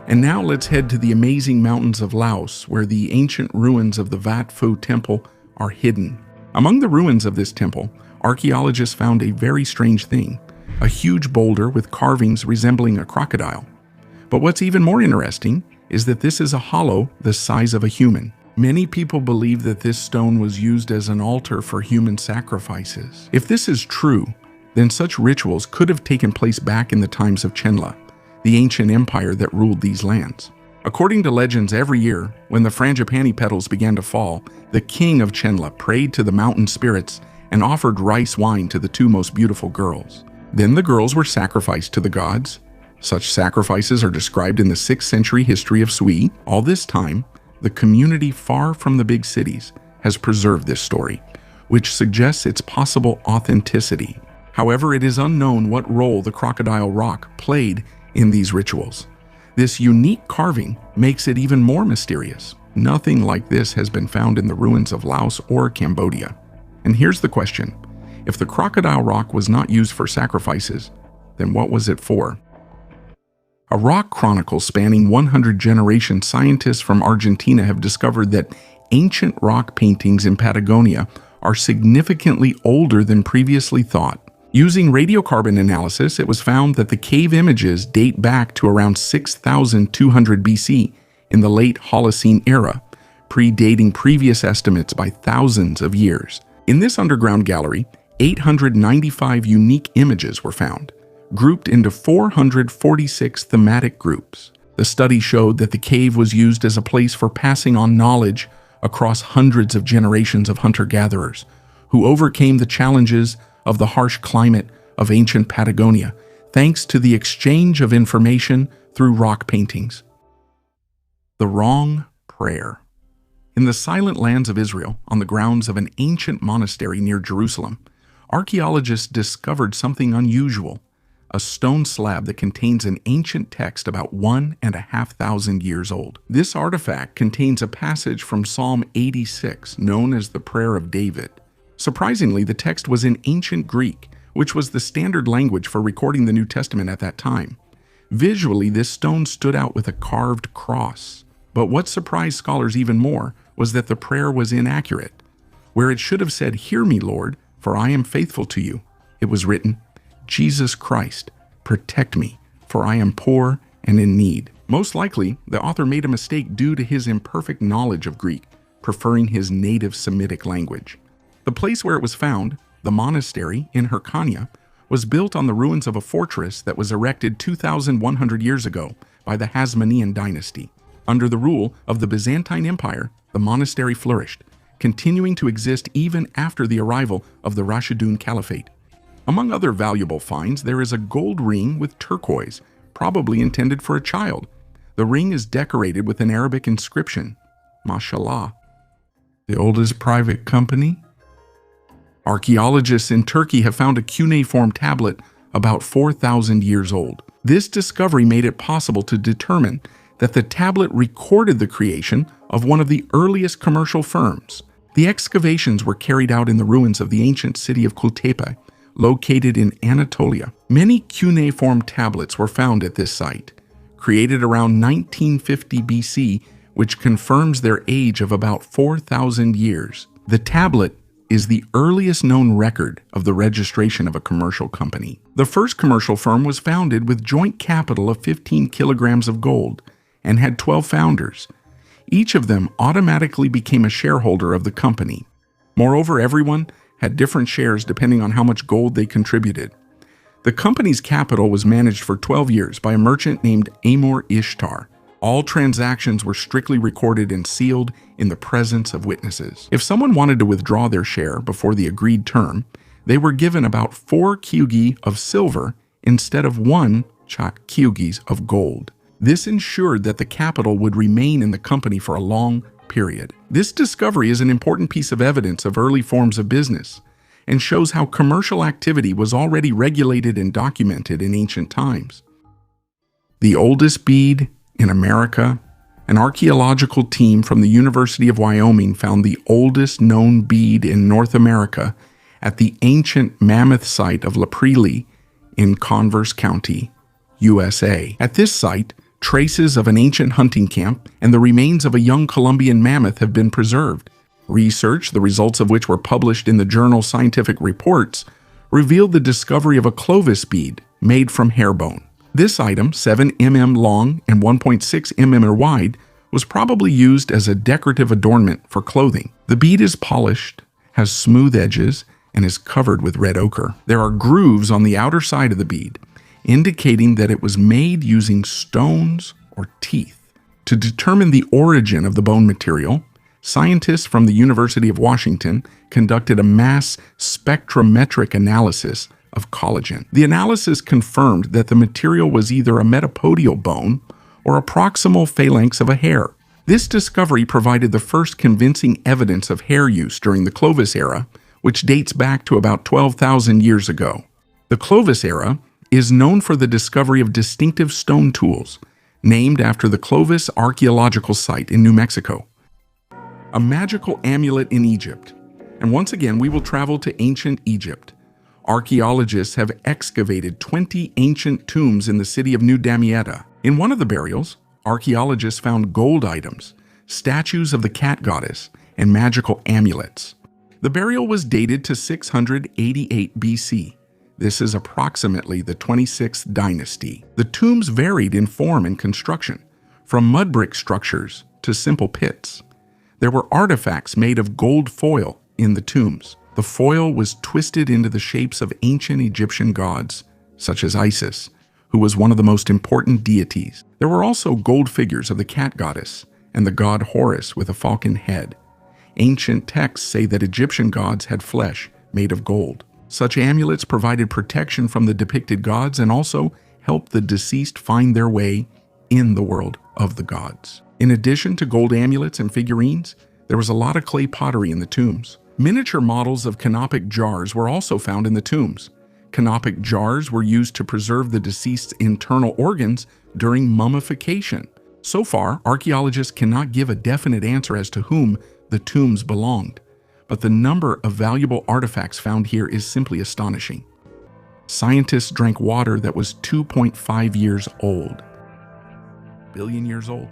And now let's head to the amazing mountains of Laos, where the ancient ruins of the Wat Pho temple are hidden. Among the ruins of this temple, archaeologists found a very strange thing: a huge boulder with carvings resembling a crocodile. But what's even more interesting is that this is a hollow the size of a human. Many people believe that this stone was used as an altar for human sacrifices. If this is true, then such rituals could have taken place back in the times of Chenla, the ancient empire that ruled these lands. According to legends, every year, when the frangipani petals began to fall, the king of Chenla prayed to the mountain spirits and offered rice wine to the two most beautiful girls. Then the girls were sacrificed to the gods. Such sacrifices are described in the 6th century history of Sui. All this time, the community far from the big cities has preserved this story, which suggests its possible authenticity. However, it is unknown what role the crocodile rock played in these rituals. This unique carving makes it even more mysterious. Nothing like this has been found in the ruins of Laos or Cambodia. And here's the question: if the crocodile rock was not used for sacrifices, then what was it for? A rock chronicle spanning 100 generations, scientists from Argentina have discovered that ancient rock paintings in Patagonia are significantly older than previously thought. Using radiocarbon analysis, it was found that the cave images date back to around 6,200 BC in the late Holocene era, predating previous estimates by thousands of years. In this underground gallery, 895 unique images were found, grouped into 446 thematic groups. The study showed that the cave was used as a place for passing on knowledge across hundreds of generations of hunter-gatherers who overcame the challenges of the harsh climate of ancient Patagonia, thanks to the exchange of information through rock paintings. The wrong prayer. In the silent lands of Israel, on the grounds of an ancient monastery near Jerusalem, archaeologists discovered something unusual: a stone slab that contains an ancient text about 1,500 years old. This artifact contains a passage from Psalm 86, known as the Prayer of David. Surprisingly, the text was in ancient Greek, which was the standard language for recording the New Testament at that time. Visually, this stone stood out with a carved cross. But what surprised scholars even more was that the prayer was inaccurate. Where it should have said, "Hear me, Lord, for I am faithful to you," it was written, "Jesus Christ, protect me, for I am poor and in need." Most likely, the author made a mistake due to his imperfect knowledge of Greek, preferring his native Semitic language. The place where it was found, the monastery in Hyrcania, was built on the ruins of a fortress that was erected 2,100 years ago by the Hasmonean dynasty. Under the rule of the Byzantine Empire, the monastery flourished, continuing to exist even after the arrival of the Rashidun Caliphate. Among other valuable finds, there is a gold ring with turquoise, probably intended for a child. The ring is decorated with an Arabic inscription, Mashallah. The oldest private company? Archaeologists in Turkey have found a cuneiform tablet about 4,000 years old. This discovery made it possible to determine that the tablet recorded the creation of one of the earliest commercial firms. The excavations were carried out in the ruins of the ancient city of Kultepe, located in Anatolia. Many cuneiform tablets were found at this site, created around 1950 BC, which confirms their age of about 4,000 years. The tablet is the earliest known record of the registration of a commercial company. The first commercial firm was founded with joint capital of 15 kilograms of gold and had 12 founders. Each of them automatically became a shareholder of the company. Moreover, everyone had different shares depending on how much gold they contributed. The company's capital was managed for 12 years by a merchant named Amor Ishtar. All transactions were strictly recorded and sealed in the presence of witnesses. If someone wanted to withdraw their share before the agreed term, they were given about 4 kyugi of silver instead of 1 kyugis of gold. This ensured that the capital would remain in the company for a long period. This discovery is an important piece of evidence of early forms of business and shows how commercial activity was already regulated and documented in ancient times. The oldest bead in America, an archaeological team from the University of Wyoming found the oldest known bead in North America at the ancient mammoth site of La Prairie in Converse County, USA. At this site, traces of an ancient hunting camp and the remains of a young Columbian mammoth have been preserved. Research, the results of which were published in the journal Scientific Reports, revealed the discovery of a Clovis bead made from hair bone. This item, 7 mm long and 1.6 mm wide, was probably used as a decorative adornment for clothing. The bead is polished, has smooth edges, and is covered with red ochre. There are grooves on the outer side of the bead, indicating that it was made using stones or teeth. To determine the origin of the bone material, scientists from the University of Washington conducted a mass spectrometric analysis of collagen. The analysis confirmed that the material was either a metapodial bone or a proximal phalanx of a hair. This discovery provided the first convincing evidence of hair use during the Clovis era, which dates back to about 12,000 years ago. The Clovis era is known for the discovery of distinctive stone tools, named after the Clovis Archaeological site in New Mexico. A magical amulet in Egypt. And once again, we will travel to ancient Egypt. Archaeologists have excavated 20 ancient tombs in the city of New Damietta. In one of the burials, archaeologists found gold items, statues of the cat goddess, and magical amulets. The burial was dated to 688 BC. This is approximately the 26th dynasty. The tombs varied in form and construction, from mud brick structures to simple pits. There were artifacts made of gold foil in the tombs. The foil was twisted into the shapes of ancient Egyptian gods, such as Isis, who was one of the most important deities. There were also gold figures of the cat goddess and the god Horus with a falcon head. Ancient texts say that Egyptian gods had flesh made of gold. Such amulets provided protection from the depicted gods and also helped the deceased find their way in the world of the gods. In addition to gold amulets and figurines, there was a lot of clay pottery in the tombs. Miniature models of canopic jars were also found in the tombs. Canopic jars were used to preserve the deceased's internal organs during mummification. So far, archaeologists cannot give a definite answer as to whom the tombs belonged, but the number of valuable artifacts found here is simply astonishing. Scientists drank water that was 2.5 years old. Billion years old.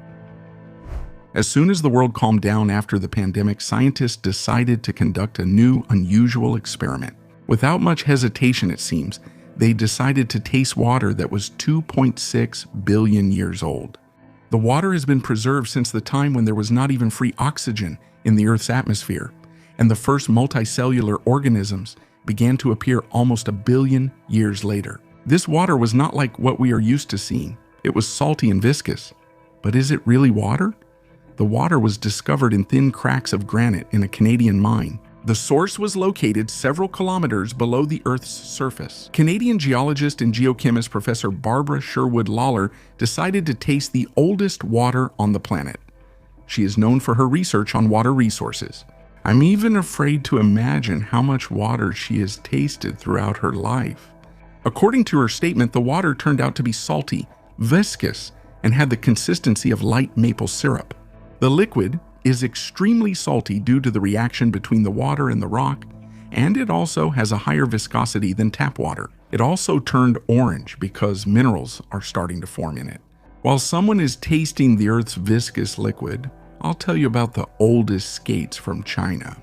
As soon as the world calmed down after the pandemic, scientists decided to conduct a new, unusual experiment. Without much hesitation, it seems, they decided to taste water that was 2.6 billion years old. The water has been preserved since the time when there was not even free oxygen in the Earth's atmosphere, and the first multicellular organisms began to appear almost a billion years later. This water was not like what we are used to seeing. It was salty and viscous. But is it really water? The water was discovered in thin cracks of granite in a Canadian mine. The source was located several kilometers below the Earth's surface. Canadian geologist and geochemist Professor Barbara Sherwood Lawler decided to taste the oldest water on the planet. She is known for her research on water resources. I'm even afraid to imagine how much water she has tasted throughout her life. According to her statement, the water turned out to be salty, viscous, and had the consistency of light maple syrup. The liquid is extremely salty due to the reaction between the water and the rock, and it also has a higher viscosity than tap water. It also turned orange because minerals are starting to form in it. While someone is tasting the Earth's viscous liquid, I'll tell you about the oldest skates from China.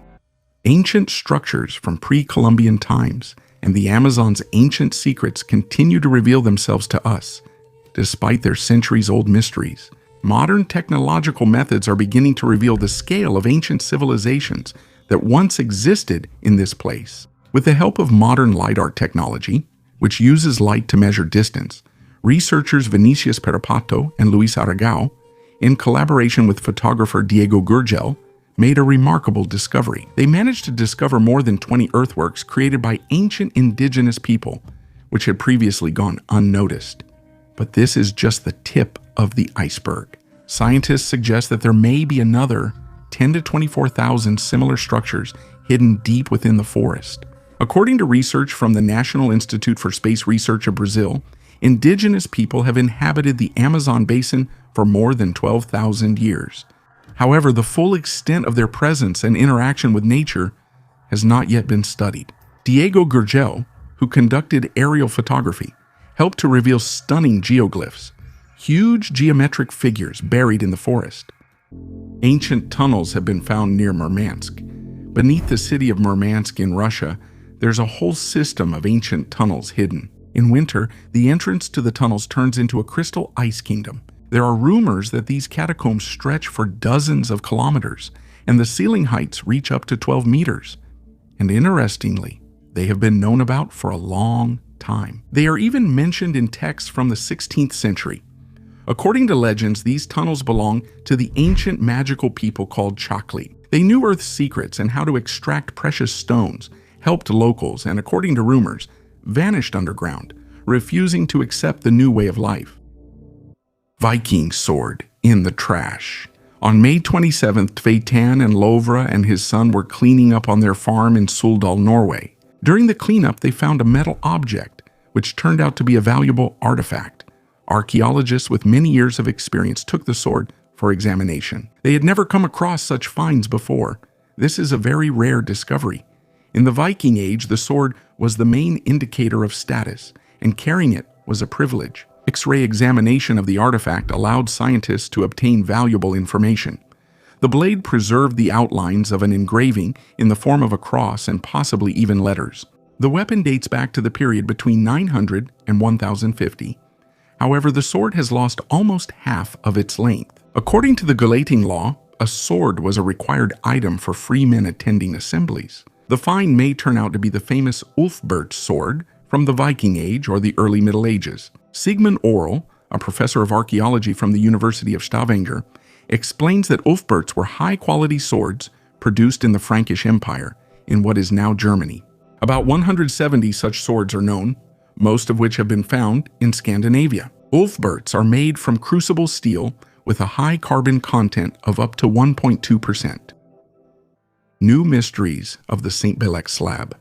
Ancient structures from pre-Columbian times and the Amazon's ancient secrets continue to reveal themselves to us, despite their centuries-old mysteries. Modern technological methods are beginning to reveal the scale of ancient civilizations that once existed in this place. With the help of modern LiDAR technology, which uses light to measure distance, researchers Vinicius Peripato and Luis Aragao, in collaboration with photographer Diego Gurgel, made a remarkable discovery. They managed to discover more than 20 earthworks created by ancient indigenous people, which had previously gone unnoticed. But this is just the tip of the iceberg. Scientists suggest that there may be another 10 to 24,000 similar structures hidden deep within the forest. According to research from the National Institute for Space Research of Brazil, indigenous people have inhabited the Amazon basin for more than 12,000 years. However, the full extent of their presence and interaction with nature has not yet been studied. Diego Gurgel, who conducted aerial photography, helped to reveal stunning geoglyphs, huge geometric figures buried in the forest. Ancient tunnels have been found near Murmansk. Beneath the city of Murmansk in Russia, there's a whole system of ancient tunnels hidden. In winter, the entrance to the tunnels turns into a crystal ice kingdom. There are rumors that these catacombs stretch for dozens of kilometers, and the ceiling heights reach up to 12 meters. And interestingly, they have been known about for a long time. They are even mentioned in texts from the 16th century. According to legends, these tunnels belong to the ancient magical people called Chakli. They knew Earth's secrets and how to extract precious stones, helped locals, and according to rumors, vanished underground, refusing to accept the new way of life. Viking sword in the trash. On May 27th, Tveitan and Lovra and his son were cleaning up on their farm in Suldal, Norway. During the cleanup, they found a metal object, which turned out to be a valuable artifact. Archaeologists with many years of experience took the sword for examination. They had never come across such finds before. This is a very rare discovery. In the Viking Age, the sword was the main indicator of status, and carrying it was a privilege. X-ray examination of the artifact allowed scientists to obtain valuable information. The blade preserved the outlines of an engraving in the form of a cross and possibly even letters. The weapon dates back to the period between 900 and 1050. However, the sword has lost almost half of its length. According to the Galating law, a sword was a required item for free men attending assemblies. The find may turn out to be the famous Ulfbert's sword from the Viking Age or the early Middle Ages. Sigmund Orell, a professor of archaeology from the University of Stavanger, explains that Ulfberts were high-quality swords produced in the Frankish Empire, in what is now Germany. About 170 such swords are known, most of which have been found in Scandinavia. Ulfberts are made from crucible steel with a high carbon content of up to 1.2%. New mysteries of the St. Belek slab.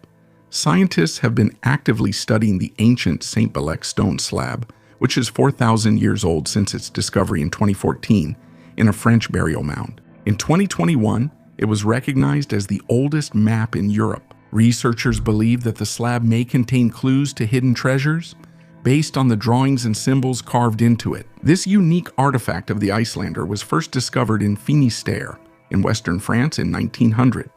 Scientists have been actively studying the ancient St. Belek stone slab, which is 4,000 years old since its discovery in 2014 in a French burial mound. In 2021, it was recognized as the oldest map in Europe. Researchers believe that the slab may contain clues to hidden treasures based on the drawings and symbols carved into it. This unique artifact of the Icelander was first discovered in Finistère in western France in 1900.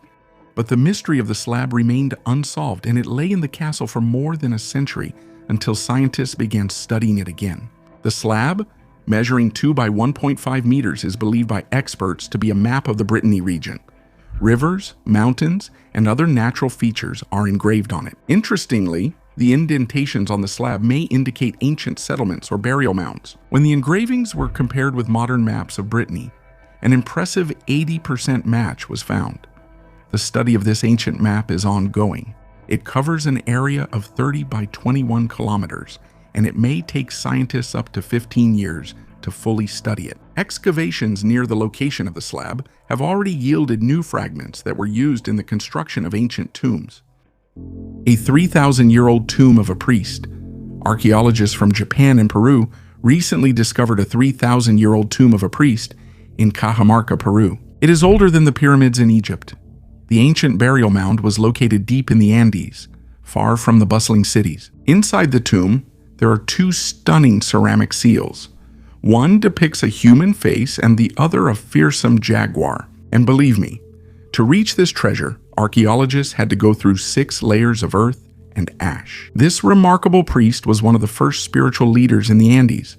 But the mystery of the slab remained unsolved, and it lay in the castle for more than a century until scientists began studying it again. The slab, measuring 2 by 1.5 meters, is believed by experts to be a map of the Brittany region. Rivers, mountains, and other natural features are engraved on it. Interestingly, the indentations on the slab may indicate ancient settlements or burial mounds. When the engravings were compared with modern maps of Brittany, an impressive 80% match was found. The study of this ancient map is ongoing. It covers an area of 30 by 21 kilometers, and it may take scientists up to 15 years to fully study it. Excavations near the location of the slab have already yielded new fragments that were used in the construction of ancient tombs. A 3,000-year-old tomb of a priest. Archaeologists from Japan and Peru recently discovered a 3,000-year-old tomb of a priest in Cajamarca, Peru. It is older than the pyramids in Egypt. The ancient burial mound was located deep in the Andes, far from the bustling cities. Inside the tomb, there are 2 stunning ceramic seals. One depicts a human face and the other a fearsome jaguar. And believe me, to reach this treasure, archaeologists had to go through 6 layers of earth and ash. This remarkable priest was one of the first spiritual leaders in the Andes,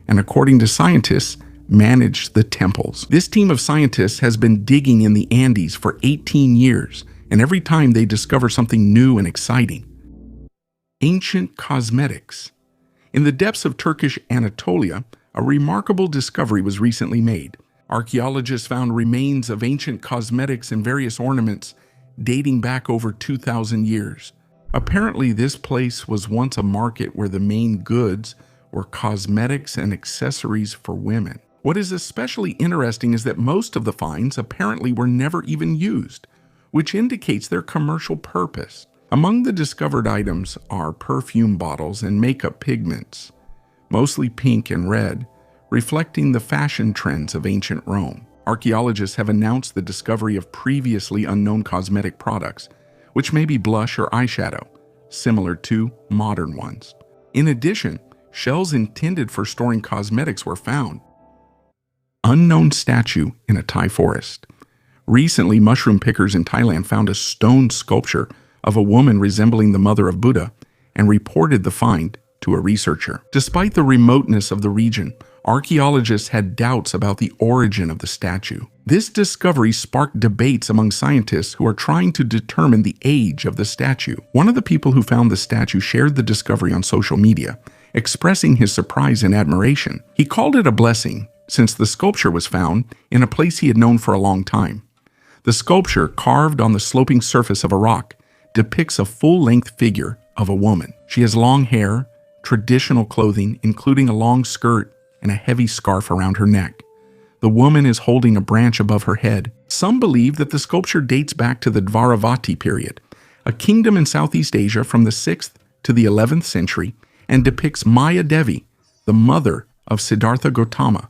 and according to scientists, managed the temples. This team of scientists has been digging in the Andes for 18 years, and every time they discover something new and exciting. Ancient cosmetics. In the depths of Turkish Anatolia, a remarkable discovery was recently made. Archaeologists found remains of ancient cosmetics and various ornaments dating back over 2,000 years. Apparently, this place was once a market where the main goods were cosmetics and accessories for women. What is especially interesting is that most of the finds apparently were never even used, which indicates their commercial purpose. Among the discovered items are perfume bottles and makeup pigments, mostly pink and red, reflecting the fashion trends of ancient Rome. Archaeologists have announced the discovery of previously unknown cosmetic products, which may be blush or eyeshadow, similar to modern ones. In addition, shells intended for storing cosmetics were found. Unknown statue in a Thai forest. Recently, mushroom pickers in Thailand found a stone sculpture of a woman resembling the mother of Buddha and reported the find to a researcher. Despite the remoteness of the region, archaeologists had doubts about the origin of the statue. This discovery sparked debates among scientists who are trying to determine the age of the statue. One of the people who found the statue shared the discovery on social media, expressing his surprise and admiration. He called it a blessing, since the sculpture was found in a place he had known for a long time. The sculpture, carved on the sloping surface of a rock, depicts a full-length figure of a woman. She has long hair, traditional clothing, including a long skirt and a heavy scarf around her neck. The woman is holding a branch above her head. Some believe that the sculpture dates back to the Dvaravati period, a kingdom in Southeast Asia from the 6th to the 11th century, and depicts Maya Devi, the mother of Siddhartha Gautama,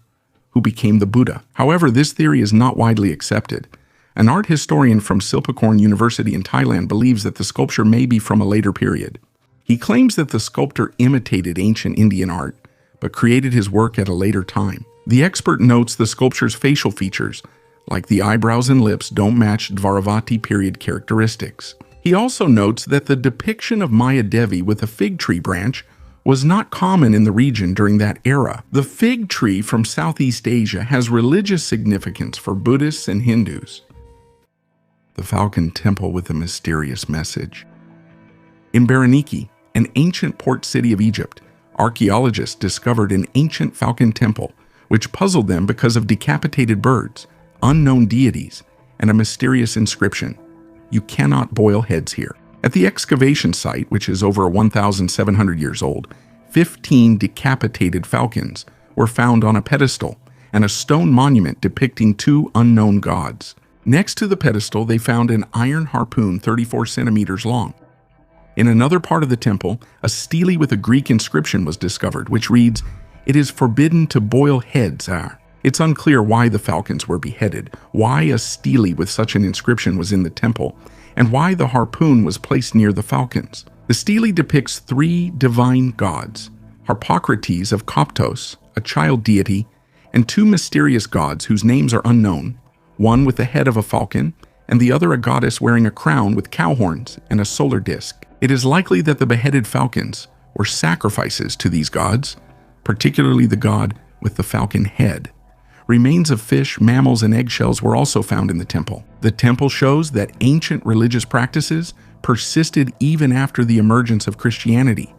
who became the Buddha. However, this theory is not widely accepted. An art historian from Silpakorn University in Thailand believes that the sculpture may be from a later period. He claims that the sculptor imitated ancient Indian art, but created his work at a later time. The expert notes the sculpture's facial features, like the eyebrows and lips, don't match Dvaravati period characteristics. He also notes that the depiction of Maya Devi with a fig tree branch was not common in the region during that era. The fig tree from Southeast Asia has religious significance for Buddhists and Hindus. The Falcon Temple with a mysterious message. In Berenike, an ancient port city of Egypt, archaeologists discovered an ancient falcon temple, which puzzled them because of decapitated birds, unknown deities, and a mysterious inscription: "You cannot boil heads here." At the excavation site, which is over 1,700 years old, 15 decapitated falcons were found on a pedestal and a stone monument depicting two unknown gods. Next to the pedestal, they found an iron harpoon 34 centimeters long. In another part of the temple, a stele with a Greek inscription was discovered, which reads, "It is forbidden to boil heads." It's unclear why the falcons were beheaded, why a stele with such an inscription was in the temple, and why the harpoon was placed near the falcons. The stele depicts three divine gods, Harpocrates of Coptos, a child deity, and two mysterious gods whose names are unknown, one with the head of a falcon, and the other a goddess wearing a crown with cow horns and a solar disk. It is likely that the beheaded falcons were sacrifices to these gods, particularly the god with the falcon head. Remains of fish, mammals, and eggshells were also found in the temple. The temple shows that ancient religious practices persisted even after the emergence of Christianity.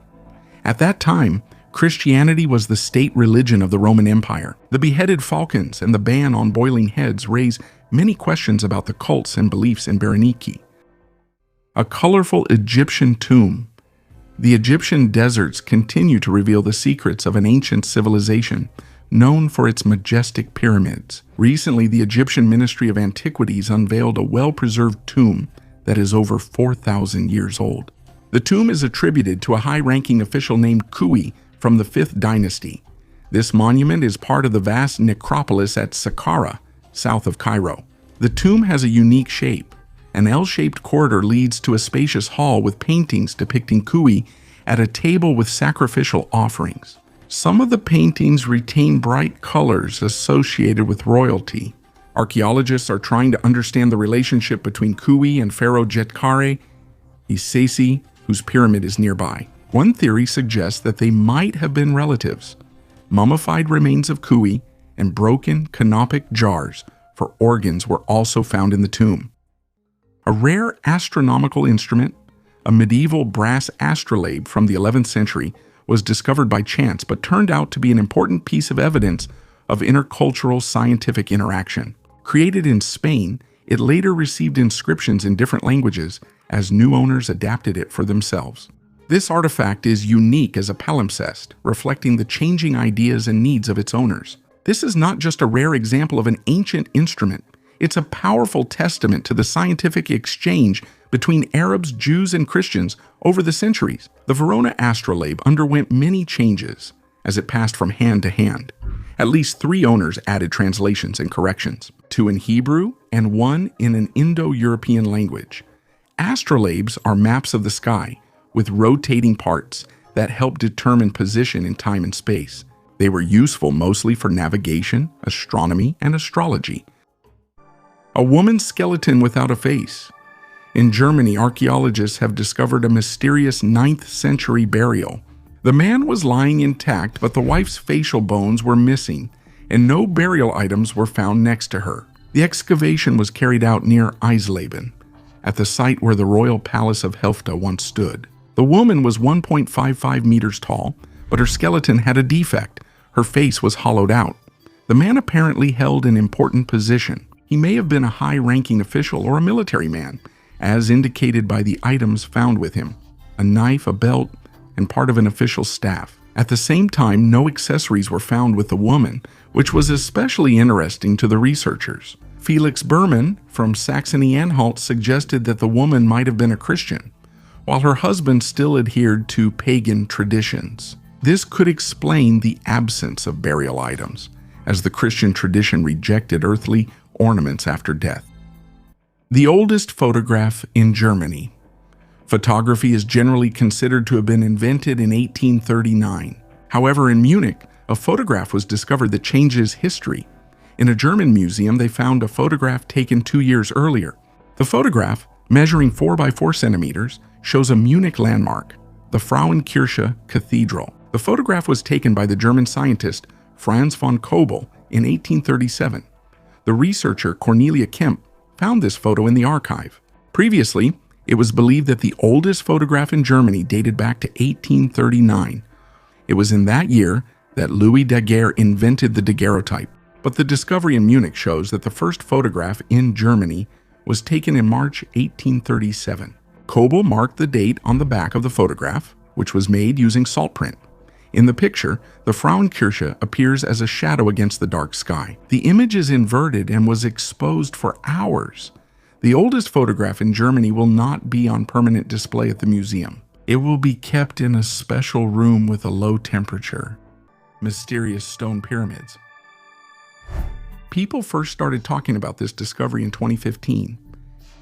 At that time, Christianity was the state religion of the Roman Empire. The beheaded falcons and the ban on boiling heads raise many questions about the cults and beliefs in Berenike. A colorful Egyptian tomb. The Egyptian deserts continue to reveal the secrets of an ancient civilization known for its majestic pyramids. Recently, the Egyptian Ministry of Antiquities unveiled a well-preserved tomb that is over 4,000 years old. The tomb is attributed to a high-ranking official named Kui from the 5th Dynasty. This monument is part of the vast necropolis at Saqqara, south of Cairo. The tomb has a unique shape. An L-shaped corridor leads to a spacious hall with paintings depicting Kui at a table with sacrificial offerings. Some of the paintings retain bright colors associated with royalty. Archaeologists are trying to understand the relationship between Kui and Pharaoh Djetkare Isesi, whose pyramid is nearby. One theory suggests that they might have been relatives. Mummified remains of Kui and broken canopic jars for organs were also found in the tomb. A rare astronomical instrument, a medieval brass astrolabe from the 11th century, was discovered by chance but turned out to be an important piece of evidence of intercultural scientific interaction. Created in Spain, it later received inscriptions in different languages as new owners adapted it for themselves. This artifact is unique as a palimpsest, reflecting the changing ideas and needs of its owners. This is not just a rare example of an ancient instrument. It's a powerful testament to the scientific exchange between Arabs, Jews, and Christians over the centuries. The Verona astrolabe underwent many changes as it passed from hand to hand. At least 3 owners added translations and corrections, 2 in Hebrew and 1 in an Indo-European language. Astrolabes are maps of the sky with rotating parts that help determine position in time and space. They were useful mostly for navigation, astronomy, and astrology. A woman's skeleton without a face. In Germany, archaeologists have discovered a mysterious 9th century burial. The man was lying intact, but the wife's facial bones were missing, and no burial items were found next to her. The excavation was carried out near Eisleben, at the site where the royal palace of Helfta once stood. The woman was 1.55 meters tall, but her skeleton had a defect. Her face was hollowed out. The man apparently held an important position. He may have been a high-ranking official or a military man, as indicated by the items found with him: a knife, a belt, and part of an official staff. At the same time, no accessories were found with the woman, which was especially interesting to the researchers. Felix Berman from Saxony-Anhalt suggested that the woman might have been a Christian, while her husband still adhered to pagan traditions. This could explain the absence of burial items, as the Christian tradition rejected earthly ornaments after death. The oldest photograph in Germany. Photography is generally considered to have been invented in 1839. However, in Munich, a photograph was discovered that changes history. In a German museum, they found a photograph taken 2 years earlier. The photograph, measuring 4 by 4 centimeters, shows a Munich landmark, the Frauenkirche Cathedral. The photograph was taken by the German scientist Franz von Kobel in 1837. The researcher Cornelia Kemp found this photo in the archive. Previously, it was believed that the oldest photograph in Germany dated back to 1839. It was in that year that Louis Daguerre invented the daguerreotype. But the discovery in Munich shows that the first photograph in Germany was taken in March 1837. Kobel marked the date on the back of the photograph, which was made using salt print. In the picture, the Frauenkirche appears as a shadow against the dark sky. The image is inverted and was exposed for hours. The oldest photograph in Germany will not be on permanent display at the museum. It will be kept in a special room with a low temperature. Mysterious stone pyramids. People first started talking about this discovery in 2015,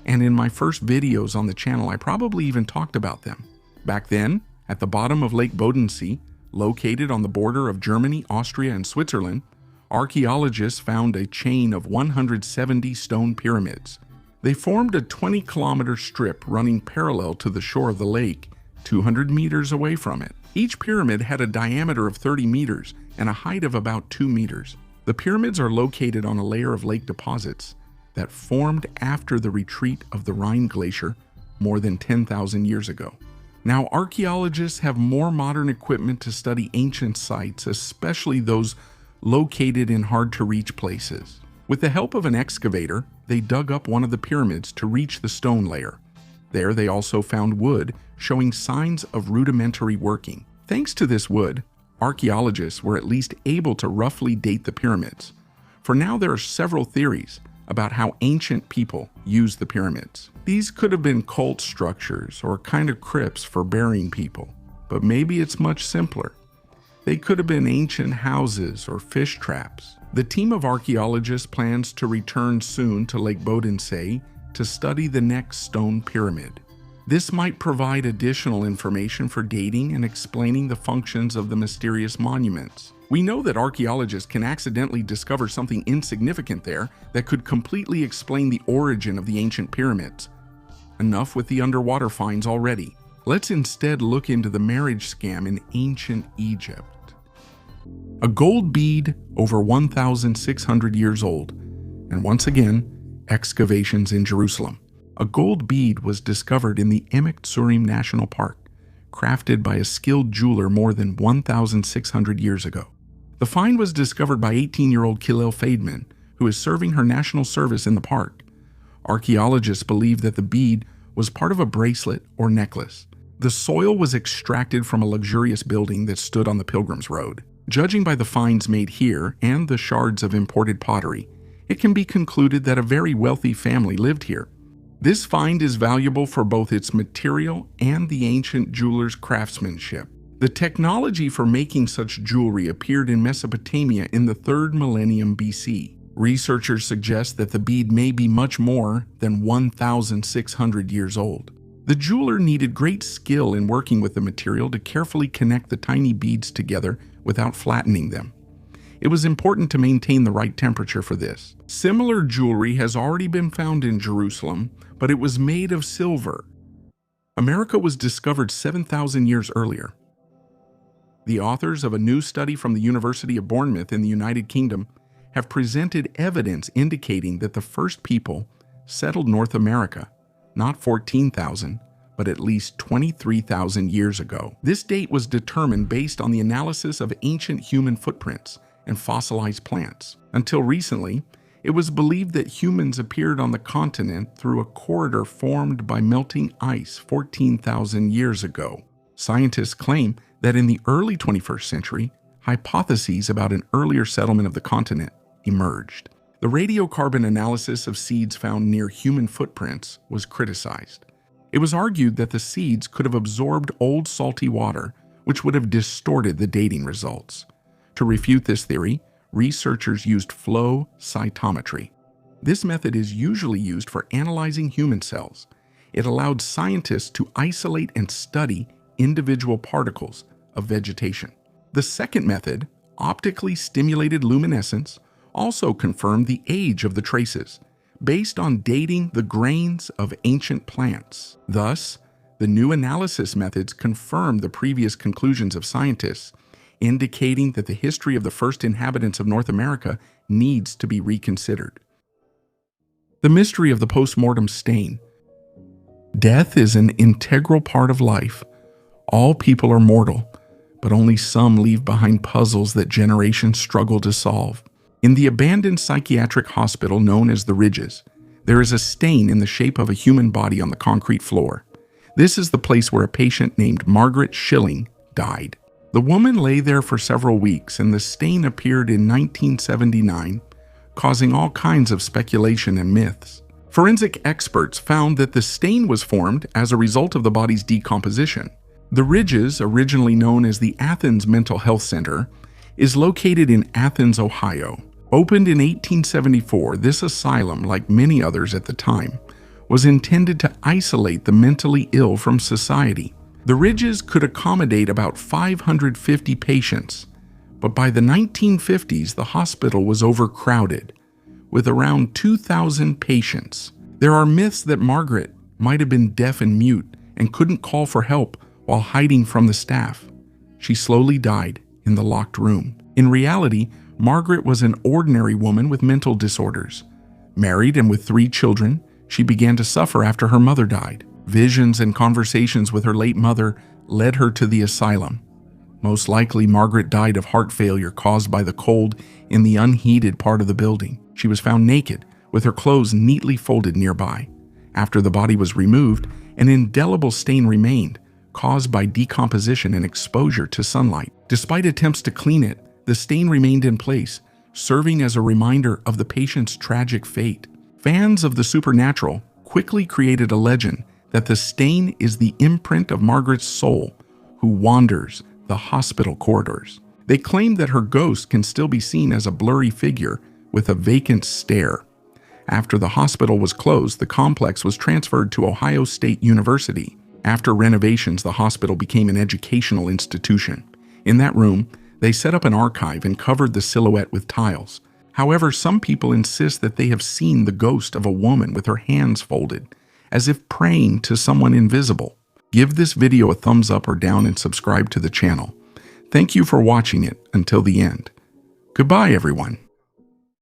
and in my first videos on the channel, I probably even talked about them. Back then, at the bottom of Lake Bodensee, located on the border of Germany, Austria, and Switzerland, archaeologists found a chain of 170 stone pyramids. They formed a 20-kilometer strip running parallel to the shore of the lake, 200 meters away from it. Each pyramid had a diameter of 30 meters and a height of about 2 meters. The pyramids are located on a layer of lake deposits that formed after the retreat of the Rhine Glacier more than 10,000 years ago. Now, archaeologists have more modern equipment to study ancient sites, especially those located in hard-to-reach places. With the help of an excavator, they dug up one of the pyramids to reach the stone layer. There, they also found wood showing signs of rudimentary working. Thanks to this wood, archaeologists were at least able to roughly date the pyramids. For now, there are several theories about how ancient people used the pyramids. These could have been cult structures or kind of crypts for burying people, but maybe it's much simpler. They could have been ancient houses or fish traps. The team of archaeologists plans to return soon to Lake Bodensee to study the next stone pyramid. This might provide additional information for dating and explaining the functions of the mysterious monuments. We know that archaeologists can accidentally discover something insignificant there that could completely explain the origin of the ancient pyramids. Enough with the underwater finds already. Let's instead look into the marriage scam in ancient Egypt. A gold bead over 1,600 years old, and once again, excavations in Jerusalem. A gold bead was discovered in the Emek Tzurim National Park, crafted by a skilled jeweler more than 1,600 years ago. The find was discovered by 18-year-old Khalil Faidman, who is serving her national service in the park. Archaeologists believe that the bead was part of a bracelet or necklace. The soil was extracted from a luxurious building that stood on the Pilgrim's Road. Judging by the finds made here and the shards of imported pottery, it can be concluded that a very wealthy family lived here. This find is valuable for both its material and the ancient jeweler's craftsmanship. The technology for making such jewelry appeared in Mesopotamia in the 3rd millennium BC. Researchers suggest that the bead may be much more than 1,600 years old. The jeweler needed great skill in working with the material to carefully connect the tiny beads together without flattening them. It was important to maintain the right temperature for this. Similar jewelry has already been found in Jerusalem, but it was made of silver. America was discovered 7,000 years earlier. The authors of a new study from the University of Bournemouth in the United Kingdom have presented evidence indicating that the first people settled North America, not 14,000, but at least 23,000 years ago. This date was determined based on the analysis of ancient human footprints and fossilized plants. Until recently, it was believed that humans appeared on the continent through a corridor formed by melting ice 14,000 years ago. Scientists claim that in the early 21st century, hypotheses about an earlier settlement of the continent emerged. The radiocarbon analysis of seeds found near human footprints was criticized. It was argued that the seeds could have absorbed old salty water, which would have distorted the dating results. To refute this theory, researchers used flow cytometry. This method is usually used for analyzing human cells. It allowed scientists to isolate and study individual particles of vegetation. The second method, optically stimulated luminescence, also confirmed the age of the traces, based on dating the grains of ancient plants. Thus, the new analysis methods confirm the previous conclusions of scientists, indicating that the history of the first inhabitants of North America needs to be reconsidered. The mystery of the post-mortem stain. Death is an integral part of life. All people are mortal, but only some leave behind puzzles that generations struggle to solve. In the abandoned psychiatric hospital known as the Ridges, there is a stain in the shape of a human body on the concrete floor. This is the place where a patient named Margaret Schilling died. The woman lay there for several weeks, and the stain appeared in 1979, causing all kinds of speculation and myths. Forensic experts found that the stain was formed as a result of the body's decomposition. The Ridges, originally known as the Athens Mental Health Center, is located in Athens, Ohio. Opened in 1874, this asylum, like many others at the time, was intended to isolate the mentally ill from society. The Ridges could accommodate about 550 patients, but by the 1950s, the hospital was overcrowded, with around 2,000 patients. There are myths that Margaret might have been deaf and mute and couldn't call for help while hiding from the staff. She slowly died in the locked room. In reality, Margaret was an ordinary woman with mental disorders. Married and with 3 children, she began to suffer after her mother died. Visions and conversations with her late mother led her to the asylum. Most likely, Margaret died of heart failure caused by the cold in the unheated part of the building. She was found naked, with her clothes neatly folded nearby. After the body was removed, an indelible stain remained, caused by decomposition and exposure to sunlight. Despite attempts to clean it, the stain remained in place, serving as a reminder of the patient's tragic fate. Fans of the supernatural quickly created a legend that the stain is the imprint of Margaret's soul, who wanders the hospital corridors. They claim that her ghost can still be seen as a blurry figure with a vacant stare. After the hospital was closed, the complex was transferred to Ohio State University. After renovations, the hospital became an educational institution. In that room, they set up an archive and covered the silhouette with tiles. However, some people insist that they have seen the ghost of a woman with her hands folded, as if praying to someone invisible. Give this video a thumbs up or down and subscribe to the channel. Thank you for watching it until the end. Goodbye, everyone.